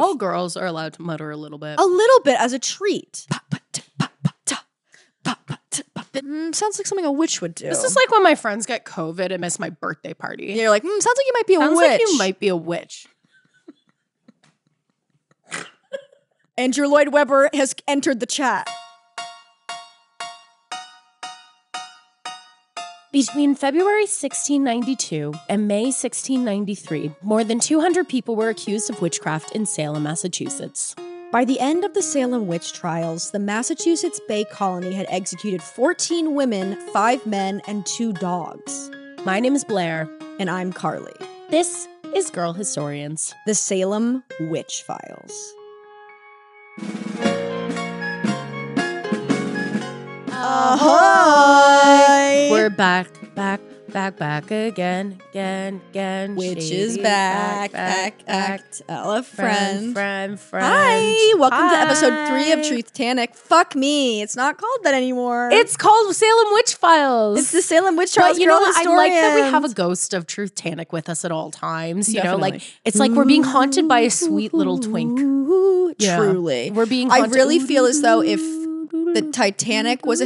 All girls are allowed to mutter a little bit. A little bit as a treat. Sounds like something a witch would do. This is like when my friends get COVID and miss my birthday party. You're like, sounds like you might be a witch. Sounds like you might be a witch. Andrew Lloyd Webber has entered the chat. Between February 1692 and May 1693, more than 200 people were accused of witchcraft in Salem, Massachusetts. By the end of the Salem witch trials, the Massachusetts Bay Colony had executed 14 women, 5 men, and 2 dogs. My name is Blair. And I'm Carley. This is Girl Historians. The Salem Witch Files. Ahoy! We're back again. Witch Shady, is back. Tell a friend. Friend. Hi, welcome to Hi. episode 3 of Truth Tanic. Fuck me, it's not called that anymore. It's called Salem Witch Files. It's the Salem Witch Trials. But you know Girl what? I like that we Historians. have a ghost of Truth Tanic with us at all times. You know, Definitely. like it's like we're being haunted by a sweet little twink. Yeah. Truly. We're being I haunted. really feel as though if the Titanic was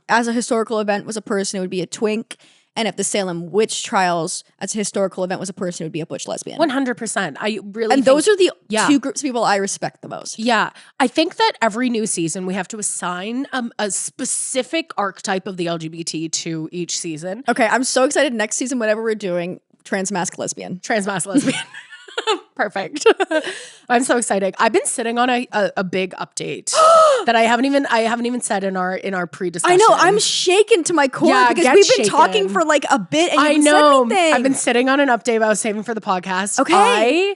as a historical event was a person, it would be a twink. And if the Salem Witch Trials as a historical event was a person, it would be a butch lesbian. 100%. I really And think, those are the yeah. 2 groups of people I respect the most. Yeah. I think that every new season we have to assign a specific archetype of the LGBT to each season. Okay, I'm so excited. Next season, whatever we're doing, transmasc lesbian. Transmask lesbian. Perfect. I'm so excited. I've been sitting on a big update that I haven't even said in our pre-discussion. I know, I'm shaken to my core Yeah, because get we've been shaken. talking for like a bit and you I haven't know. said anything. I've been sitting on an update I was saving for the podcast. Okay. I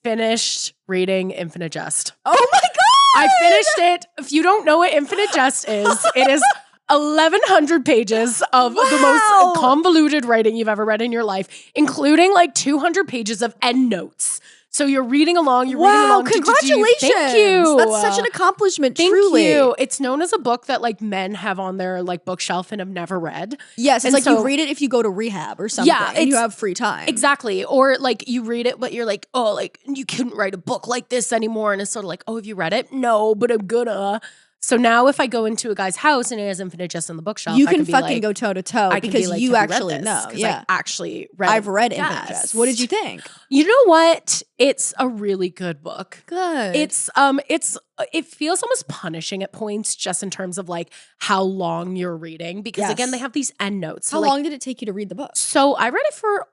finished reading Infinite Jest. Oh my God! I finished it. If you don't know what Infinite Jest is, it is 1,100 pages of the Wow. most convoluted writing you've ever read in your life, including like 200 pages of endnotes. So you're reading along, reading along. Congratulations. Thank you. That's such an accomplishment, Thank truly. you. It's known as a book that like men have on their like bookshelf and have never read. Yes, it's And like so- you read it if you go to rehab or something and you it's- have free time. Exactly. Or like you read it, but you're like, oh, like you couldn't write a book like this anymore. And it's sort of like, oh, have you read it? No, but I'm gonna. So now if I go into a guy's house and it has Infinite Jest on the bookshelf, You I can be fucking like, go toe to toe I can because be like, you "Have read actually this?" know. 'Cause Yeah. I actually read I've it. read Infinite Yes. Jest. What did you think? You know what? It's a really good book. Good. It feels almost punishing at points just in terms of like how long you're reading because Yes. again they have these end notes. So, How like, long did it take you to read the book? So I read it for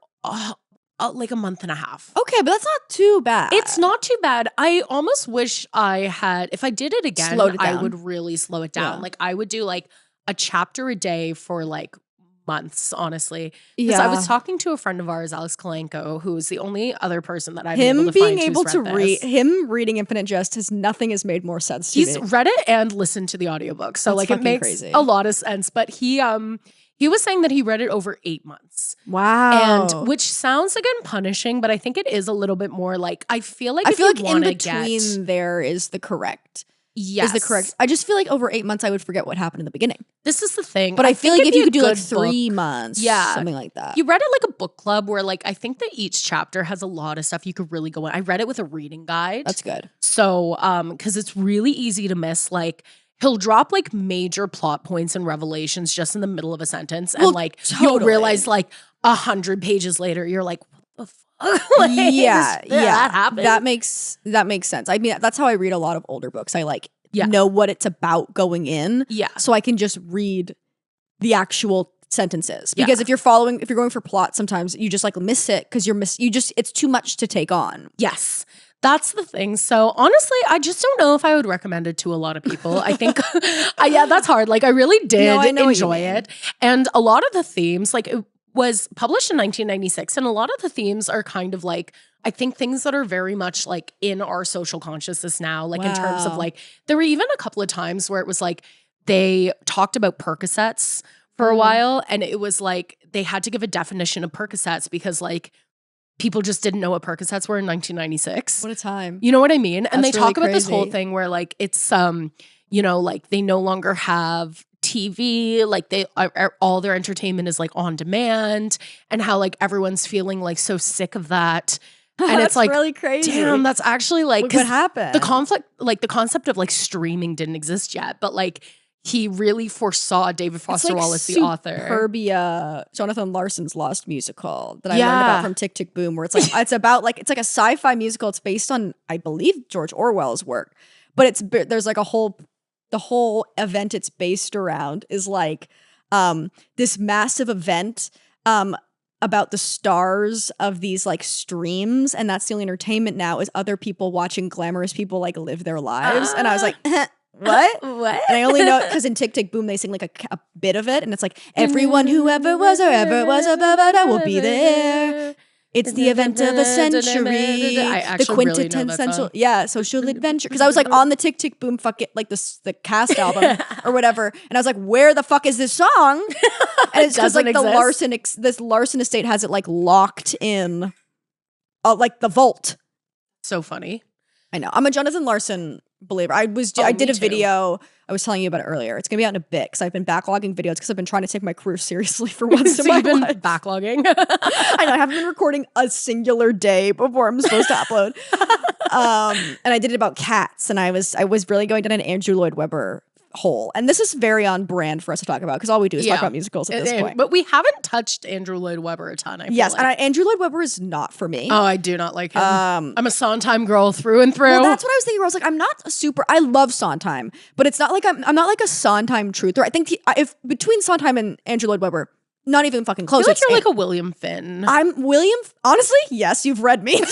like a month and a half. Okay, but that's not too bad. It's not too bad. I almost wish I had, if I did it again, Slowed it I down. would really slow it down. Yeah. Like I would do like a chapter a day for like months, honestly. Because I was talking to a friend of ours, Alex Kalenko, who is the only other person that I've been able to being find able who's to read read this. him reading Infinite Jest has made more sense to He's me. read it and listened to the audiobook. So That's like it fucking makes crazy. a lot of sense. But he was saying that he read it over 8 months. Wow. And which sounds again punishing, but I think it is a little bit more like I feel like I if feel you like in wanna between there is the correct. Yes. Is the correct. I just feel like over 8 months I would forget what happened in the beginning. This is the thing. But I feel think like if it'd you be could do a like good 3 book. months, Yeah. something like that. You read it like a book club where like I think that each chapter has a lot of stuff you could really go in. I read it with a reading guide. That's good. So because it's really easy to miss. Like he'll drop like major plot points and revelations just in the middle of a sentence. And Well, like you'll totally. realize like 100 pages later, you're like, what the fuck? Like, yeah, that happened. That makes sense. I mean, that's how I read a lot of older books. I like Yeah. know what it's about going in. Yeah. So I can just read the actual sentences. Yeah. Because if you're going for plot, sometimes you just like miss it because it's too much to take on. Yes. That's the thing. So honestly, I just don't know if I would recommend it to a lot of people. I think, yeah, that's hard. Like I really did No, I know what you enjoy mean. it. And a lot of the themes, like it was published in 1996. And a lot of the themes are kind of like, I think things that are very much like in our social consciousness now, like in terms of Wow. like, there were even a couple of times where it was like, they talked about Percocets for a while. And it was like, they had to give a definition of Percocets because like, people just didn't know what Percocets were in 1996. What a time. You know what I mean? And That's they talk really about this whole crazy. thing where like it's you know, like they no longer have TV, like they are, all their entertainment is like on demand and how like everyone's feeling like so sick of that. And it's like, really crazy. damn, that's actually like, what happened? The concept of like streaming didn't exist yet, but like he really foresaw David Foster Wallace, the author. Superbia, Jonathan Larson's Lost musical that I learned about from Tick Tick Boom, where it's like it's about like it's like a sci-fi musical. It's based on, I believe, George Orwell's work, but there's like the whole event it's based around is like this massive event about the stars of these like streams, and that's the only entertainment now is other people watching glamorous people like live their lives. And I was like, what? What? And I only know because in Tick Tick Boom they sing like a bit of it, and it's like everyone who ever was or ever was will be there. It's the event of a century. I actually really know that song. Social adventure. Because I was like on the Tick Tick Boom the cast album or whatever, and I was like, where the fuck is this song? And it's because like this Larson estate has it like locked in, like the vault. So funny. I know. I'm a Jonathan Larson believer. I did a video. I was telling you about it earlier. It's gonna be out in a bit because I've been backlogging videos because I've been trying to take my career seriously for once in my life. Backlogging. I know. I haven't been recording a singular day before I'm supposed to upload. And I did it about cats, and I was really going down an Andrew Lloyd Webber hole. And this is very on brand for us to talk about because all we do is talk about musicals at this point. But we haven't touched Andrew Lloyd Webber a ton. I feel like. And Andrew Lloyd Webber is not for me. Oh, I do not like him. I'm a Sondheim girl through and through. Well, that's what I was thinking. I was like, I'm not I love Sondheim, but it's not like I'm not like a Sondheim truther. I think if between Sondheim and Andrew Lloyd Webber, not even fucking close. I feel like you're like a William Finn. I'm William. Honestly, yes, you've read me.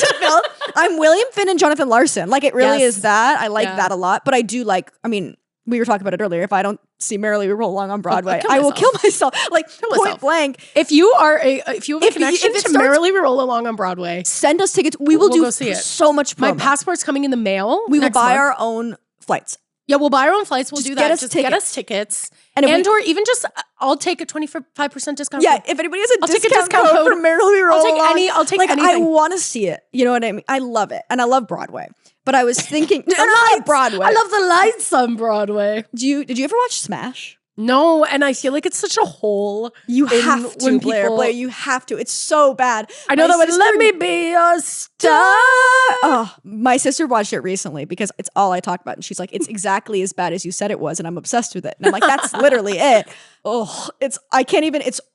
I'm William Finn and Jonathan Larson. Like it really is that. I like that a lot, but I do like. I mean, we were talking about it earlier. If I don't see Merrily We Roll Along on Broadway, I will kill myself. Like point blank. If you have a connection to Merrily We Roll Along on Broadway, send us tickets. We'll do go see it. So much promo. My passport's coming in the mail. We will buy our own flights. Yeah, we'll buy our own flights. We'll do that. Just get us tickets. And or even just, I'll take a 25% discount. Yeah, if anybody has a discount code for Merrily We Roll Along. I'll take anything. I want to see it. You know what I mean? I love it. And I love Broadway. But I was thinking, I love Broadway. I love the lights on Broadway. Did you ever watch Smash? No, and I feel like it's such a hole. You have to, Blair, you have to. It's so bad. I know that one. Let me be your star. Oh, my sister watched it recently because it's all I talk about. And she's like, it's exactly as bad as you said it was. And I'm obsessed with it. And I'm like, that's literally it. Oh, it's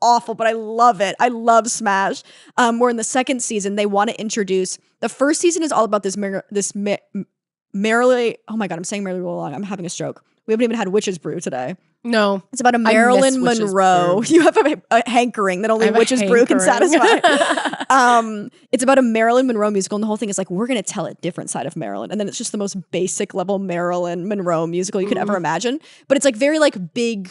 awful, but I love it. I love Smash. We're in the second season. They want to introduce, the first season is all about this Merrily, oh my God, I'm saying Merrily Roll Along. I'm having a stroke. We haven't even had Witch's Brew today. No. It's about a Marilyn Monroe. You have a hankering that only Witch's Brew can satisfy. It's about a Marilyn Monroe musical, and the whole thing is like, we're going to tell a different side of Marilyn. And then it's just the most basic level Marilyn Monroe musical you could ever imagine. But it's like very like big,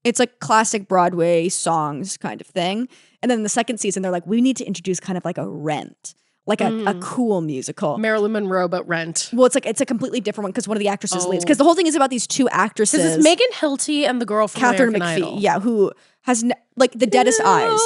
it's like classic Broadway songs kind of thing. And then in the second season, they're like, we need to introduce kind of like a Rent. Like a cool musical. Marilyn Monroe, but Rent. Well, it's a completely different one because one of the actresses leaves. Because the whole thing is about these two actresses. This is Megan Hilty and the girl from Catherine American McPhee, Idol. yeah, who has like the deadest eyes.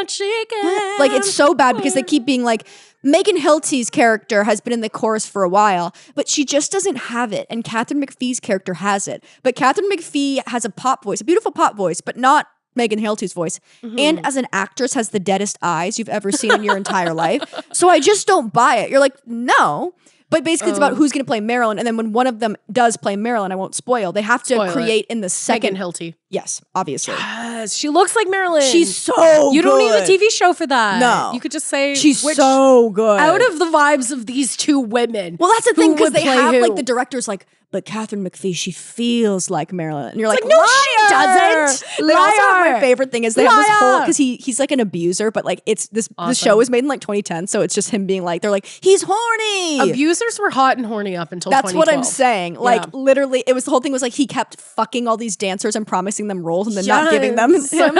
Chicken. Like it's so bad because they keep being like, Megan Hilty's character has been in the chorus for a while, but she just doesn't have it. And Catherine McPhee's character has it. But Catherine McPhee has a pop voice, a beautiful pop voice, but not Megan Hilty's voice, and as an actress has the deadest eyes you've ever seen in your entire life. So I just don't buy it. You're like, no. But basically it's about who's going to play Marilyn, and then when one of them does play Marilyn, I won't spoil, they have to create in the second. Megan Hilty. Yes, obviously. Yes, she looks like Marilyn. She's so good. You don't need a TV show for that. No. You could just say she's so good. Out of the vibes of these two women. Well, that's the thing, because they have who? like the director's like, but Catherine McPhee, she feels like Marilyn. And you're like, no, liar! she doesn't. They also have my favorite thing is they have this whole, because he's like an abuser, but like it's this the show was made in like 2010, so it's just him being like, they're like, he's horny. Abusers were hot and horny up until That's 2012. what I'm saying. Like literally, it was the whole thing was like he kept fucking all these dancers and promising them roles and then not giving them him.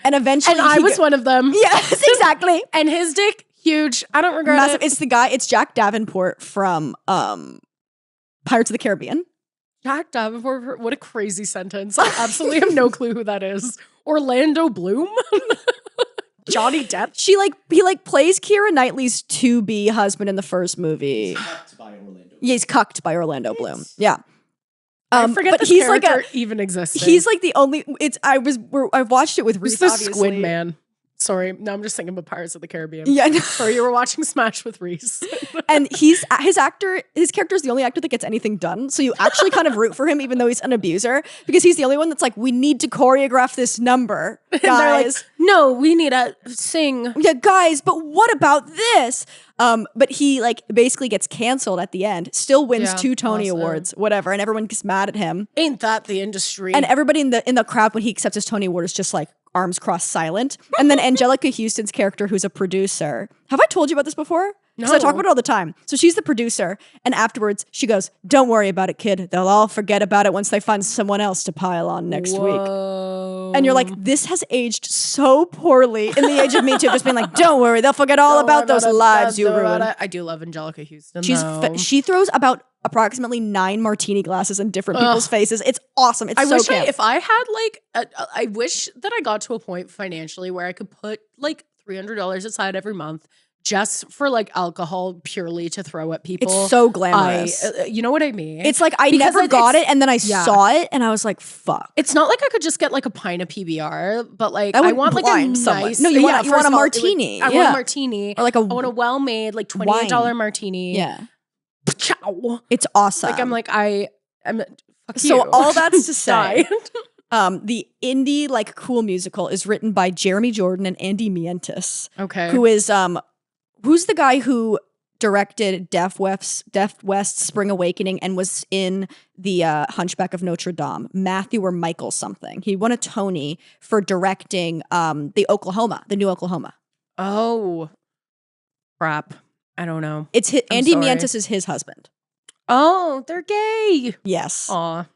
And eventually, and I was one of them. Yes, exactly. And his dick, huge. I don't regret it. It's the guy. It's Jack Davenport from Pirates of the Caribbean. Jack Davenport, what a crazy sentence. I absolutely have no clue who that is. Orlando Bloom? Johnny Depp? He plays Keira Knightley's to-be husband in the first movie. He's cucked by Orlando Bloom. Yeah, he's cucked by Orlando Bloom. Yeah. I forget but this he's character like even exists. He's like the only, I've watched it with Reese, He's the obviously. Squid Man. Sorry, now I'm just thinking about Pirates of the Caribbean. Yeah. Sorry, you were watching Smash with Reese. And his character is the only actor that gets anything done. So you actually kind of root for him, even though he's an abuser, because he's the only one that's like, we need to choreograph this number, guys. They're like, no, we need to sing. Yeah, guys, but what about this? But he like basically gets canceled at the end, still wins 2 Tony Awards, whatever, and everyone gets mad at him. Ain't that the industry? And everybody in the crowd when he accepts his Tony Award is just like arms crossed silent. And then Angelica Houston's character, who's a producer. Have I told you about this before? Because I talk about it all the time. So she's the producer, and afterwards she goes, "Don't worry about it, kid. They'll all forget about it once they find someone else to pile on next week." And you're like, this has aged so poorly in the age of Me Too. Just being like, don't worry, they'll forget all about those lives you ruined. I do love Angelica Houston. She throws about approximately 9 martini glasses in different people's faces. It's awesome. It's so camp. If I had like, I wish that I got to a point financially where I could put like $300 aside every month just for like alcohol purely to throw at people. It's so glamorous. You know what I mean? It's like I never got it, and then I saw it, and I was like, "Fuck!" It's not like I could just get like a pint of PBR, but like I want like a nice. No, you want a martini. I want a martini, or like I want a well-made like $28 martini. Yeah, Chow. It's awesome. Like I'm like I'm. Fuck so you. all that's to say, the indie like cool musical is written by Jeremy Jordan and Andy Mientus. Okay, who is who's the guy who directed Deaf West Spring Awakening and was in the Hunchback of Notre Dame? Matthew or Michael something. He won a Tony for directing the new Oklahoma. Oh, crap. I don't know. It's Andy Mientus is his husband. Oh, they're gay. Yes. Aw.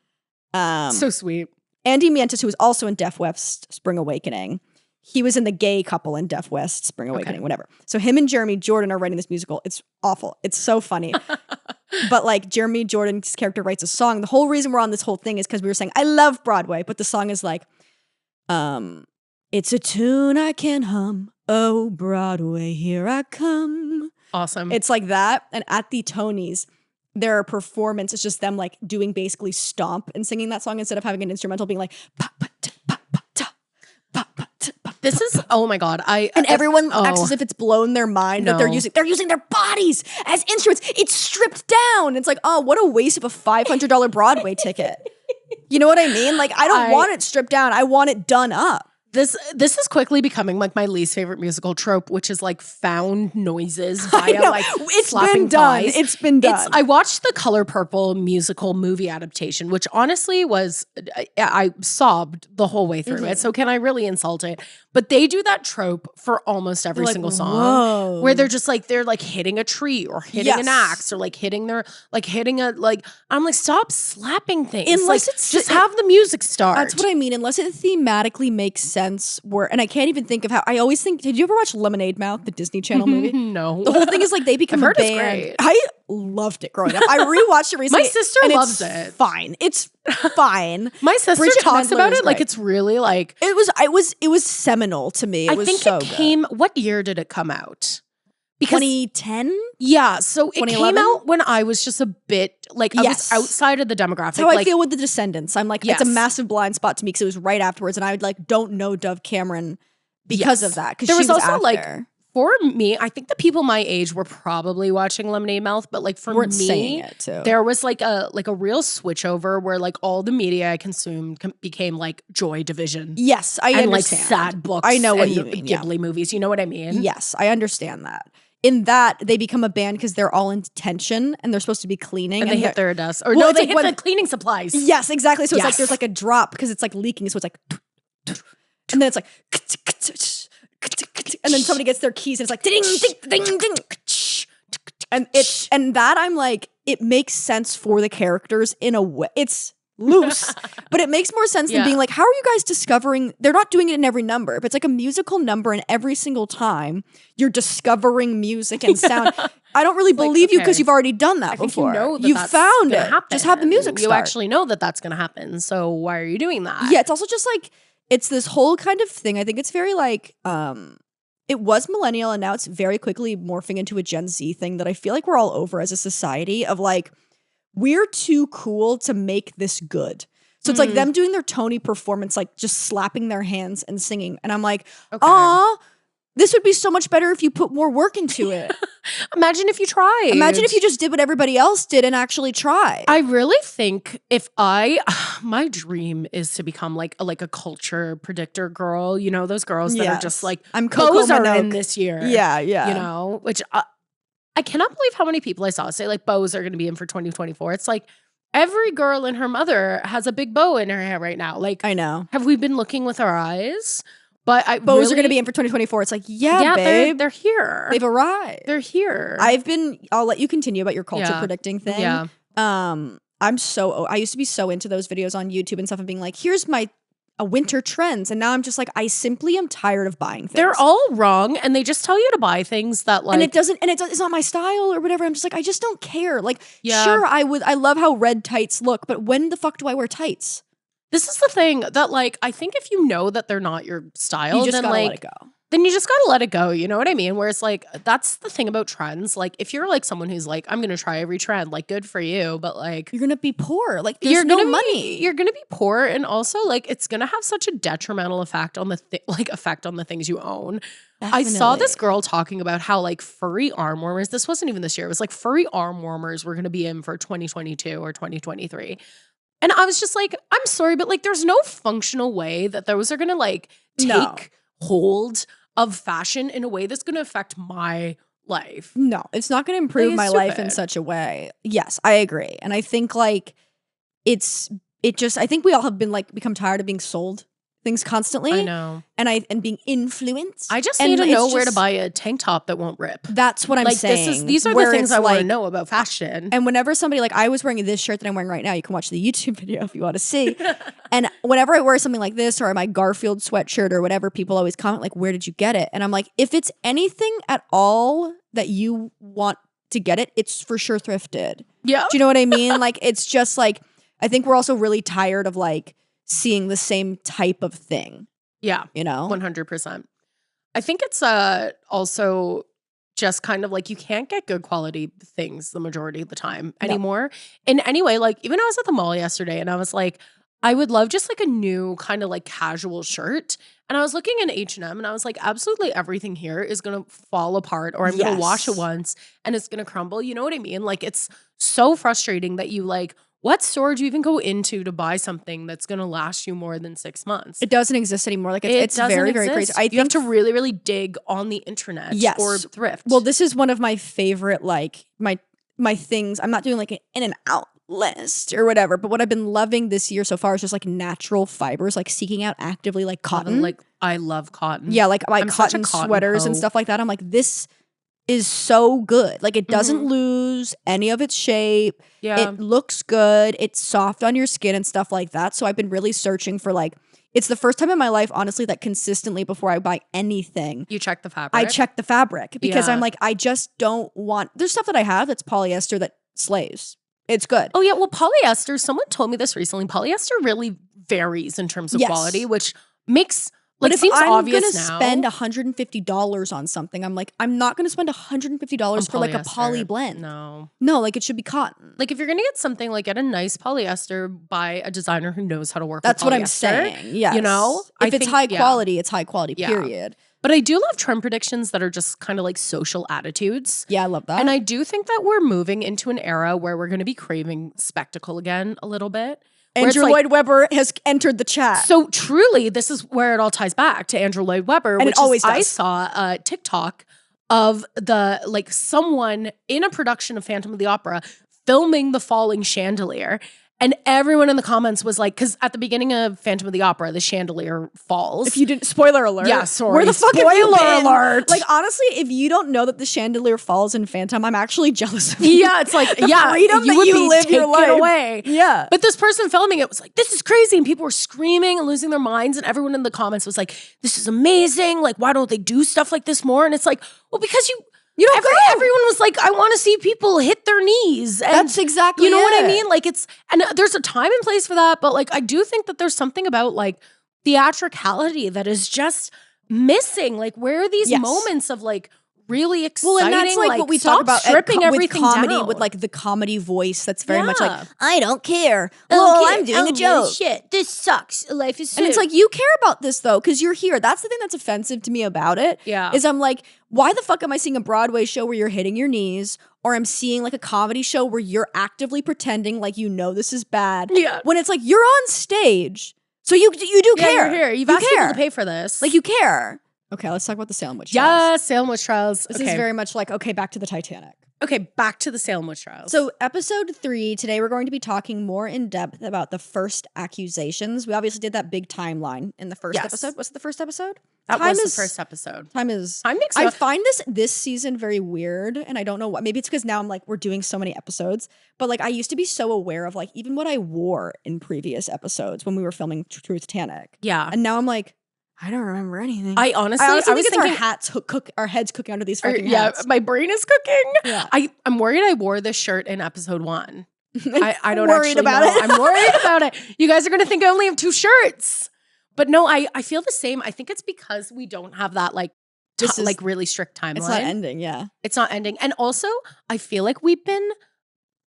So sweet. Andy Mientus, who was also in Deaf West Spring Awakening, he was in the gay couple in Deaf West Spring Awakening, whatever. So him and Jeremy Jordan are writing this musical. It's awful. It's so funny. But like Jeremy Jordan's character writes a song. The whole reason we're on this whole thing is because we were saying, I love Broadway, but the song is like, it's a tune I can hum. Oh, Broadway, here I come. Awesome. It's like that. And at the Tonys, their performance is just them like doing basically stomp and singing that song instead of having an instrumental being like, pa, pa, ta, pa, pa, ta, pa, pa, ta, pa, this is, oh my God. Everyone acts as if it's blown their mind that they're using their bodies as instruments. It's stripped down. It's like, oh, what a waste of a $500 Broadway ticket. You know what I mean? Like, I don't want it stripped down. I want it done up. This is quickly becoming like my least favorite musical trope, which is like found noises via like slapping thighs. It's been done. I watched the Color Purple musical movie adaptation, which honestly was I sobbed the whole way through it. So can I really insult it? But they do that trope for almost every single song, where they're just like they're like hitting a tree or hitting an axe or like hitting I'm like, stop slapping things. Unless like, it's just have the music start. That's what I mean. Unless it thematically makes sense. And I can't even think of how. I always think. Did you ever watch Lemonade Mouth, the Disney Channel movie? No. The whole thing is like they become a band. I loved it growing up. I rewatched it recently. My sister loves it. Fine. It's fine. My sister talks about it like it's really like it was seminal to me. I think it came. What year did it come out? Because 2010? Yeah, so it came out when I was just a bit, like, I was outside of the demographic. That's how I feel with The Descendants. I'm like, it's a massive blind spot to me because it was right afterwards, and I would like don't know Dove Cameron because of that. Because there was also like, for me, I think the people my age were probably watching Lemonade Mouth, but like for me, saying it too. There was like a real switchover where like all the media I consumed became like Joy Division. Yes, I understand. Like sad books. I know what you mean. Ghibli movies. You know what I mean? Yes, I understand that. In that, they become a band because they're all in detention and they're supposed to be cleaning. And they hit their dust. Or no, they hit the cleaning supplies. Yes, exactly. So it's like there's like a drop because it's like leaking. So it's like, and then it's like, and then somebody gets their keys and it's like, ding, ding, ding, ding. And that I'm like, it makes sense for the characters in a way. It's loose, but it makes more sense than being like, how are you guys discovering? They're not doing it in every number. If it's like a musical number and every single time you're discovering music and sound, I don't really believe you because you've already done that before. You found it. Just have the music start. You actually know that that's going to happen. So why are you doing that? Yeah, it's also just like, it's this whole kind of thing. I think it's very like, it was millennial and now it's very quickly morphing into a Gen Z thing that I feel like we're all over as a society of like, we're too cool to make this good. So it's like them doing their Tony performance, like just slapping their hands and singing. And I'm like, aw, This would be so much better if you put more work into it. Imagine if you tried. Imagine if you just did what everybody else did and actually tried. I really think my dream is to become like a culture predictor girl. You know, those girls that are just like, I'm Coco bows are Minogue. in this year. Yeah. You know, which I cannot believe how many people I saw say like bows are going to be in for 2024. It's like every girl and her mother has a big bow in her hair right now. Like, I know. Have we been looking with our eyes? But bows are going to be in for 2024. It's like, yeah, babe. They're here. They've arrived. They're here. I'll let you continue about your culture predicting thing. Yeah. I used to be so into those videos on YouTube and stuff and being like, here's my winter trends. And now I'm just like, I simply am tired of buying things. They're all wrong. And they just tell you to buy things that like. And it's not my style or whatever. I'm just like, I just don't care. Like, sure, I love how red tights look, but when the fuck do I wear tights? This is the thing that like, I think if you know that they're not your style, you just then gotta like, let it go. Then you just gotta let it go. You know what I mean? Where it's like, that's the thing about trends. Like, if you're like someone who's like, I'm gonna try every trend, like, good for you. But like, you're gonna be poor. Like, there's no money. You're gonna be poor, and also like, it's gonna have such a detrimental effect on the things you own. Definitely. I saw this girl talking about how like furry arm warmers. This wasn't even this year. It was like furry arm warmers were gonna be in for 2022 or 2023. And I was just like, I'm sorry, but like, there's no functional way that those are gonna like take hold of fashion in a way that's gonna affect my life. No, it's not gonna improve my life in such a way. Yes, I agree. And I think like I think we all have been like become tired of being sold things constantly. I know. And being influenced. I just need to know where to buy a tank top that won't rip. That's what I'm like, saying. These are the things I want to know about fashion. And whenever somebody, like I was wearing this shirt that I'm wearing right now, you can watch the YouTube video if you want to see. And whenever I wear something like this or my Garfield sweatshirt or whatever, people always comment like, where did you get it? And I'm like, if it's anything at all that you want to get it, it's for sure thrifted. Yeah. Do you know what I mean? Like, it's just like, I think we're also really tired of like, seeing the same type of thing. Yeah. You know? 100%. I think it's also just kind of like you can't get good quality things the majority of the time anymore. In any way, like even I was at the mall yesterday and I was like, I would love just like a new kind of like casual shirt. And I was looking in H&M and I was like, absolutely everything here is going to fall apart or I'm going to wash it once and it's going to crumble. You know what I mean? Like it's so frustrating that you like, what store do you even go into to buy something that's going to last you more than 6 months? It doesn't exist anymore. Like it's very, very crazy. You have to really, really dig on the internet or thrift. Well, this is one of my favorite, like my things. I'm not doing like an in and out list or whatever, but what I've been loving this year so far is just like natural fibers, like seeking out actively like cotton. Like I love cotton. Yeah, like my cotton sweaters and stuff like that. I'm like, this is so good. Like it doesn't lose any of its shape. Yeah. It looks good. It's soft on your skin and stuff like that. So I've been really searching for like, it's the first time in my life, honestly, that consistently before I buy anything, you check the fabric. I check the fabric because I'm like, I just don't want, there's stuff that I have that's polyester that slays. It's good. Oh yeah. Well, polyester, someone told me this recently. Polyester really varies in terms of quality, which makes like, but if seems I'm obvious gonna now. spend $150 on something, I'm like, I'm not gonna spend $150 for like a poly blend. No, like it should be cotton. Like if you're gonna get something, like get a nice polyester by a designer who knows how to work. That's with polyester, what I'm saying. Yes. You know, if it's high quality, it's high quality. Period. But I do love trend predictions that are just kind of like social attitudes. Yeah, I love that. And I do think that we're moving into an era where we're going to be craving spectacle again a little bit. Andrew Lloyd Webber has entered the chat. So truly, this is where it all ties back to Andrew Lloyd Webber, and which it always does. I saw a TikTok of the like someone in a production of Phantom of the Opera filming the falling chandelier. And everyone in the comments was like, because at the beginning of Phantom of the Opera, the chandelier falls. If you didn't, spoiler alert. Yeah, sorry. Where the fuck have you been? Alert. Like, honestly, if you don't know that the chandelier falls in Phantom, I'm actually jealous of you. Yeah, it's like, freedom that you live your life away. Yeah. But this person filming it was like, this is crazy. And people were screaming and losing their minds. And everyone in the comments was like, this is amazing. Like, why don't they do stuff like this more? And it's like, well, because everyone was like, I want to see people hit their knees. And that's exactly you know what I mean? Like and there's a time and place for that, but like I do think that there's something about like theatricality that is just missing. Like where are these moments of like really exciting. Well, and that's like what we talk about stripping everything with comedy, down. with like the comedy voice. That's very much Yeah. like, I don't care. I'm doing a joke. Shit, this sucks. Life is And it's like, you care about this though, because you're here. That's the thing that's offensive to me about it. Yeah. Is I'm like, why the fuck am I seeing a Broadway show where you're hitting your knees, or I'm seeing like a comedy show where you're actively pretending like you know this is bad? Yeah. When it's like you're on stage, so you do Yeah, care. you're here. You've asked people to pay for this. Like you care. Okay, let's talk about the Salem witch trials. Yeah, Salem witch trials. This is very much like, okay, back to the Titanic. Okay, back to the Salem witch trials. So episode 3, today we're going to be talking more in depth about the first accusations. We obviously did that big timeline in the first episode. Was it the first episode? That was the first episode. Time makes I find this season very weird, and I don't know what. Maybe it's because now I'm like, we're doing so many episodes, but like I used to be so aware of like even what I wore in previous episodes when we were filming Truth Tanic. Yeah. And now I'm like, I don't remember anything. I honestly think was it's thinking, our heads cooking under these fucking hats. Yeah, my brain is cooking. Yeah. I'm worried I wore this shirt in episode 1. I don't worried actually about know. it. I'm worried about it. You guys are going to think I only have 2 shirts. But no, I feel the same. I think it's because we don't have that like really strict timeline. It's not ending, yeah. It's not ending. And also, I feel like we've been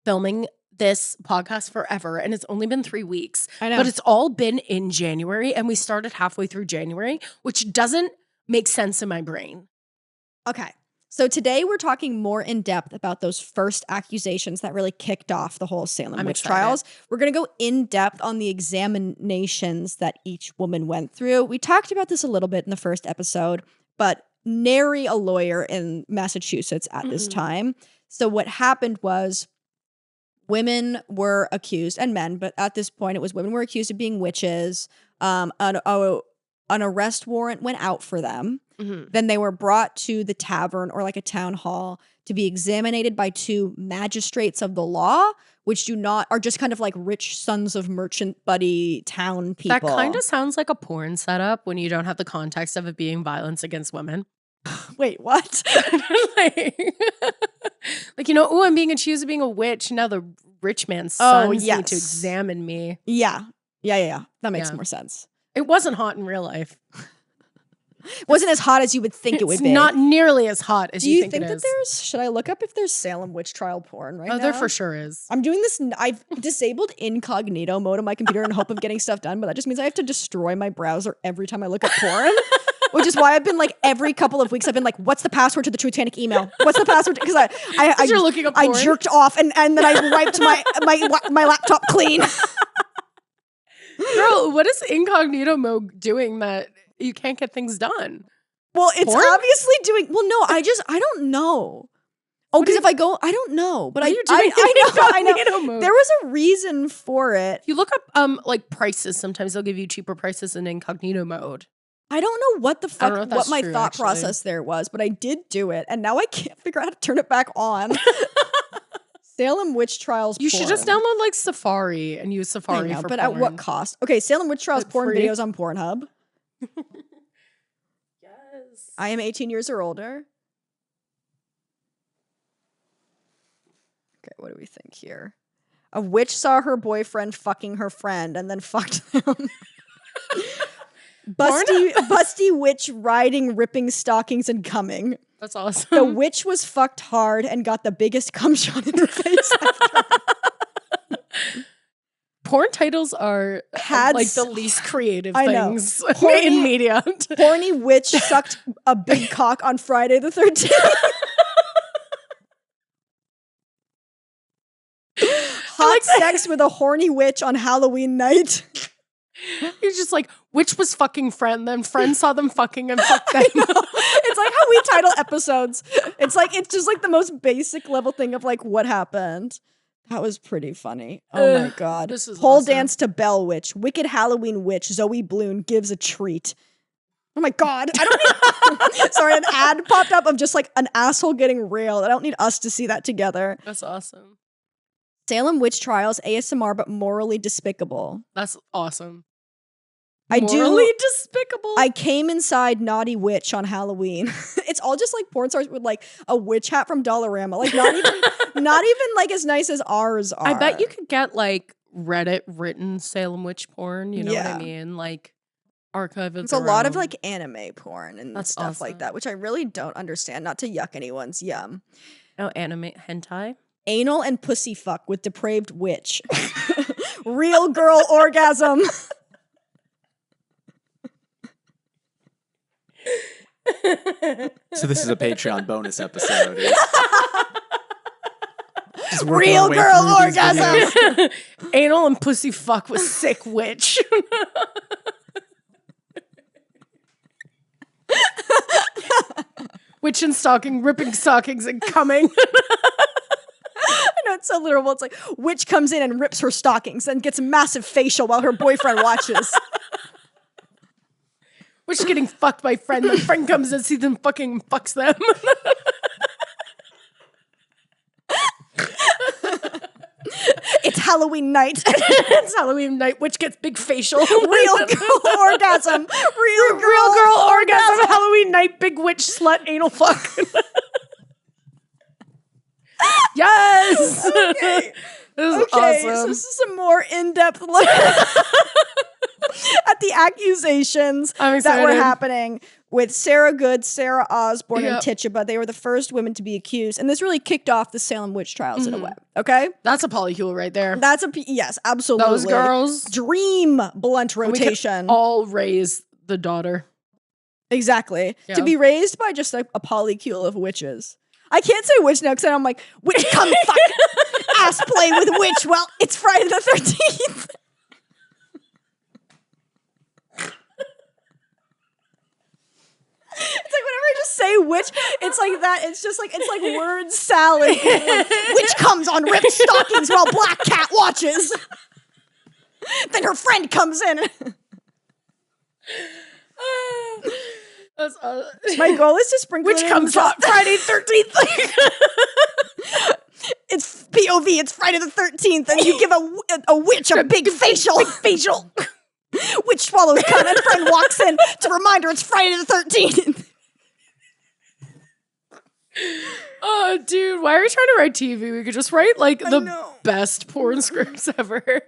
filming this podcast forever and it's only been 3 weeks. I know. But it's all been in January and we started halfway through January, which doesn't make sense in my brain. Okay. So today we're talking more in depth about those first accusations that really kicked off the whole Salem witch trials. We're going to go in depth on the examinations that each woman went through. We talked about this a little bit in the first episode, but nary a lawyer in Massachusetts at this time. So what happened was women were accused, and men, but at this point it was women were accused of being witches. An arrest warrant went out for them. Then they were brought to the tavern or like a town hall to be examined by 2 magistrates of the law, which are just kind of like rich sons of merchant buddy town people. That kind of sounds like a porn setup when you don't have the context of it being violence against women. Wait, what? like, I'm being accused of being a witch. Now the rich man's sons need to examine me. Yeah. That makes more sense. It wasn't hot in real life. It wasn't as hot as you would think it would be. Not nearly as hot as you think it is. Do you think that should I look up if there's Salem witch trial porn right now? Oh, there for sure is. I'm doing this, I've disabled incognito mode on my computer in hope of getting stuff done, but that just means I have to destroy my browser every time I look at porn. Which is why I've been like every couple of weeks I've been like, what's the password to the Truth Tanic email? What's the password? Because you're looking up porn. I jerked off and then I wiped my laptop clean. Girl, what is incognito mode doing that you can't get things done? Well, it's porn? obviously doing. Well, no, I don't know. Oh, because if I go, I don't know. But I know. Mode? There was a reason for it. You look up like prices. Sometimes they'll give you cheaper prices in incognito mode. I don't know what the fuck, what my thought actually. process there was, but I did do it, and now I can't figure out how to turn it back on. Salem witch trials. You should just download like Safari and use Safari for but porn. at what cost? Okay, Salem witch trials porn free? videos on Pornhub. Yes. I am 18 years or older. Okay, what do we think here? A witch saw her boyfriend fucking her friend and then fucked them. Busty witch riding, ripping stockings and coming. That's awesome. The witch was fucked hard and got the biggest cum shot in her face after. Porn titles are like the least creative things in media. Horny witch sucked a big cock on Friday the 13th. Hot sex with a horny witch on Halloween night. You're just like, witch was fucking friend, then friend saw them fucking and fucked them. It's like how we title episodes. It's just like the most basic level thing of like what happened. That was pretty funny. Oh my god. This is Pole awesome. dance to Bell Witch. Wicked Halloween witch. Zoe Bloom gives a treat. Oh my god. I don't need Sorry, an ad popped up of just like an asshole getting railed. I don't need us to see that together. That's awesome. Salem witch trials, ASMR, but morally despicable. That's awesome. Morally despicable. I came inside naughty witch on Halloween. It's all just like porn stars with like a witch hat from Dollarama. Like not even like as nice as ours are. I bet you could get like Reddit written Salem witch porn. You know what I mean? Like archive of It's a their lot of own. like anime porn and That's stuff like awesome. that, which I really don't understand. Not to yuck anyone's yum. Oh, anime hentai. Anal and pussy fuck with depraved witch. Real girl orgasm. So this is a Patreon bonus episode. Just working Real our way girl through these orgasm. videos. Anal and pussy fuck with sick witch. Witch and stocking, ripping stockings and coming. I know it's so literal. It's like witch comes in and rips her stockings and gets a massive facial while her boyfriend watches. Witch getting fucked by friend. The friend comes and sees them fucking fucks them. It's Halloween night. It's Halloween night. Witch gets big facial. Real girl orgasm. Real Girl orgasm. Halloween night. Big witch slut anal fuck. Yes. Okay. This is Okay, so awesome. this is a more in-depth look at the accusations I'm that were excited. happening with Sarah Good, Sarah Osborne, and Yep. Tituba. They were the first women to be accused, and this really kicked off the Salem witch trials in a way. Okay, That's a polycule right there. that's yes, absolutely. Those girls Dream blunt we could rotation. all raise the daughter. Exactly. Yeah. To be raised by just like a polycule of witches. I can't say witch now because I'm like, witch come fuck ass play with witch. Well, it's Friday the 13th. It's like whenever I just say witch, it's like that. It's just like, it's like word salad. Like, witch comes on ripped stockings while black cat watches. Then her friend comes in. That's My goal is to sprinkle Which it comes in on Friday 13th. It's POV. It's Friday the 13th, and you give a witch a big facial. Big facial. Witch swallows cum, and friend walks in to remind her it's Friday the 13th. Oh, dude, why are we trying to write TV? We could just write like the know. best porn scripts ever.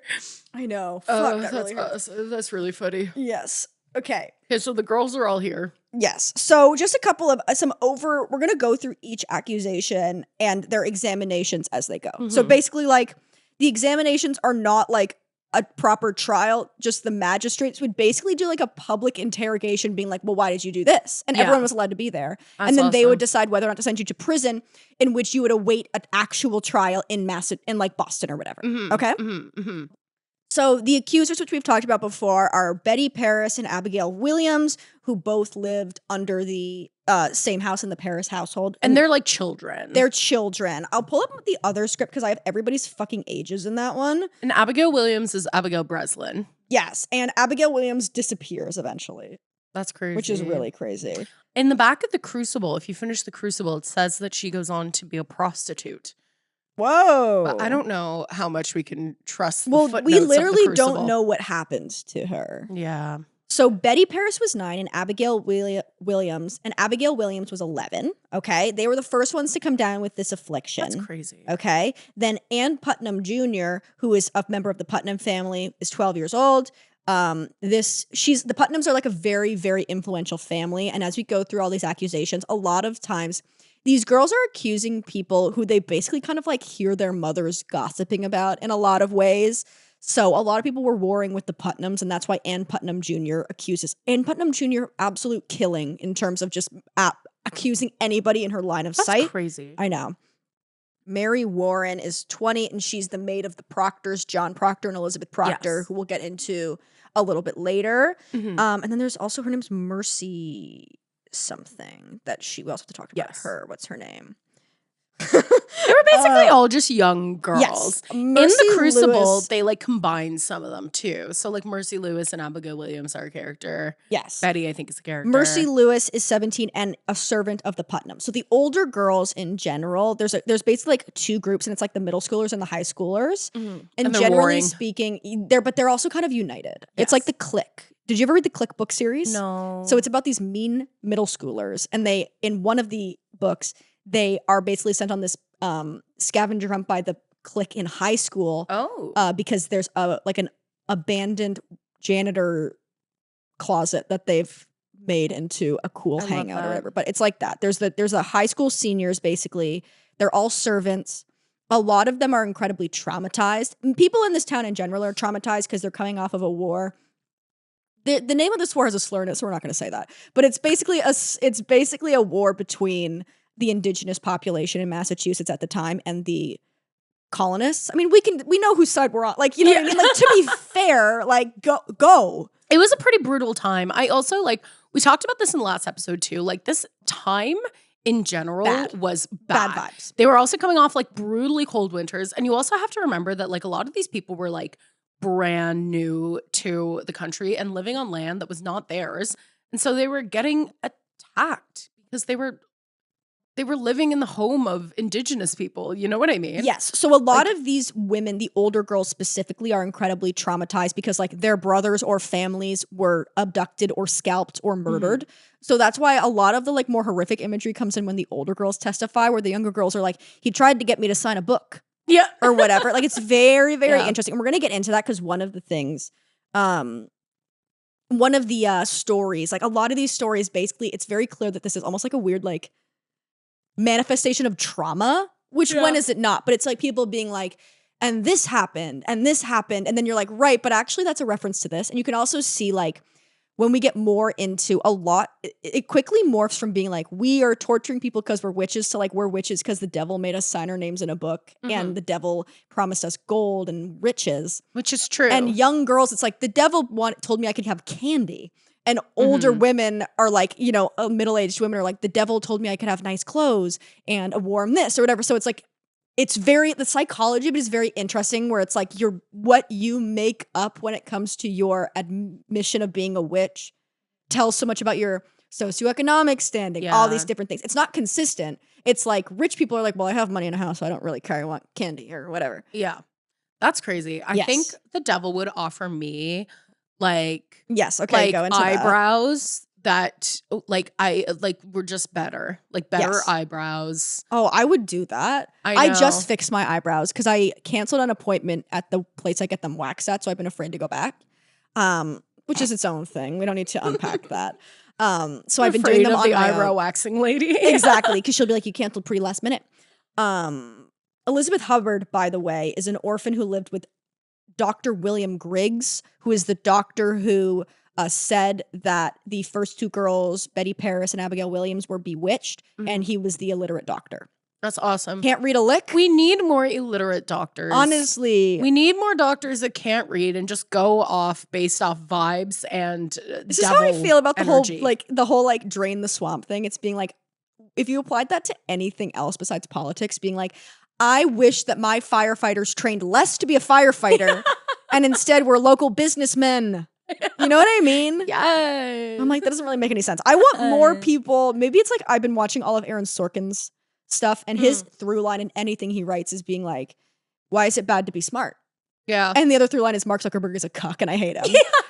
I know. Fuck, that really hurts. That's really funny. Yes. Okay. Okay, so the girls are all here. Yes. So just a couple of we're going to go through each accusation and their examinations as they go. So basically, like, the examinations are not like a proper trial. Just the magistrates would basically do like a public interrogation being like, well, why did you do this? And Yeah. everyone was allowed to be there. That's and then they would awesome. decide whether or not to send you to prison, in which you would await an actual trial in like Boston or whatever. Okay. So the accusers, which we've talked about before, are Betty Paris and Abigail Williams, who both lived under the same house in the Paris household. And they're like children. They're children. I'll pull up the other script because I have everybody's fucking ages in that one. And Abigail Williams is Abigail Breslin. Yes, and Abigail Williams disappears eventually, That's crazy. which is really crazy. In the back of the Crucible, if you finish the Crucible, it says that she goes on to be a prostitute. Whoa. But I don't know how much we can trust the Well, footnotes we of the literally don't Crucible. know what happened to her. Yeah. So Betty Paris was 9 and Abigail Williams was 11. Okay. They were the first ones to come down with this affliction. That's crazy. Okay. Then Ann Putnam Jr., who is a member of the Putnam family, is 12 years old. The Putnams are like a very, very influential family. And as we go through all these accusations, a lot of times these girls are accusing people who they basically kind of like hear their mothers gossiping about in a lot of ways. So a lot of people were warring with the Putnams, and that's why Ann Putnam Jr. accuses Ann Putnam Jr. absolute killing in terms of just accusing anybody in her line of That's sight. crazy. I know. Mary Warren is 20, and she's the maid of the Proctors, John Proctor and Elizabeth Proctor, Yes. who we'll get into a little bit later. Mhm. And then there's also her name's Mercy something that we also have to talk about Yes. her. What's her name? They were basically all just young girls. Yes. In Mercy the Crucible, Lewis- they like combine some of them too. So like Mercy Lewis and Abigail Williams are a character. Yes. Betty, I think, is a character. Mercy Lewis is 17 and a servant of the Putnams. So the older girls in general, there's basically like two groups, and it's like the middle schoolers and the high schoolers. Mhm. And they're generally warring. speaking, they're also kind of united. It's Yes. like the Clique. Did you ever read the Clique book series? No. So it's about these mean middle schoolers, and they, in one of the books, they are basically sent on this scavenger hunt by the clique in high school oh. because there's like an abandoned janitor closet that they've made into a cool hangout or whatever. But it's like that. There's a high school seniors, basically. They're all servants. A lot of them are incredibly traumatized. And people in this town in general are traumatized because they're coming off of a war. The name of this war has a slur in it, so we're not going to say that. But it's basically a war between the indigenous population in Massachusetts at the time and the colonists. I mean, we know whose side we're on. Like, you know what I mean? Like, to be fair, like, go. It was a pretty brutal time. I also, like, we talked about this in the last episode too. Like, this time in general was bad. Bad vibes. They were also coming off like brutally cold winters. And you also have to remember that like a lot of these people were like brand new to the country and living on land that was not theirs. And so they were getting attacked because they were living in the home of indigenous people. You know what I mean? Yes. So a lot of these women, the older girls specifically, are incredibly traumatized because like their brothers or families were abducted or scalped or murdered. So that's why a lot of the like more horrific imagery comes in when the older girls testify, where the younger girls are like, he tried to get me to sign a book. Yeah. Or whatever. Like, it's very, very interesting. And we're going to get into that because one of the things, one of the stories, like a lot of these stories, basically, it's very clear that this is almost like a weird, like, manifestation of trauma, which when is it not? But it's like people being like, and this happened, and this happened. And then you're like, right, but actually that's a reference to this. And you can also see like, when we get more into a lot, it quickly morphs from being like, we are torturing people because we're witches to like, we're witches because the devil made us sign our names in a book and the devil promised us gold and riches. Which is true. And young girls, it's like, the devil told me I could have candy. And older women are like, you know, middle-aged women are like, the devil told me I could have nice clothes and a warm this or whatever. So it's like, the psychology of it is very interesting, where it's like what you make up when it comes to your admission of being a witch tells so much about your socioeconomic standing, all these different things. It's not consistent. It's like rich people are like, well, I have money in a house, so I don't really care. I want candy or whatever. Yeah. That's crazy. I think the devil would offer me like, go into eyebrows that were just better, like better eyebrows. Oh, I would do that. I just fixed my eyebrows because I canceled an appointment at the place I get them waxed at, so I've been afraid to go back, which is its own thing. We don't need to unpack that. So I've been doing them on the my eyebrow own. waxing lady. Exactly, because she'll be like, you canceled pretty last minute. Elizabeth Hubbard, by the way, is an orphan who lived with Dr. William Griggs, who is the doctor who said that the first two girls, Betty Paris and Abigail Williams, were bewitched, and he was the illiterate doctor. That's awesome. Can't read a lick? We need more illiterate doctors. Honestly. We need more doctors that can't read and just go off based off vibes and This is how I feel about energy. the whole drain the swamp thing. It's being like, if you applied that to anything else besides politics, being like, I wish that my firefighters trained less to be a firefighter and instead were local businessmen. You know what I mean? Yes. I'm like, that doesn't really make any sense. I want more people. Maybe it's like I've been watching all of Aaron Sorkin's stuff, and his through line in anything he writes is being like, why is it bad to be smart? Yeah. And the other through line is Mark Zuckerberg is a cuck and I hate him.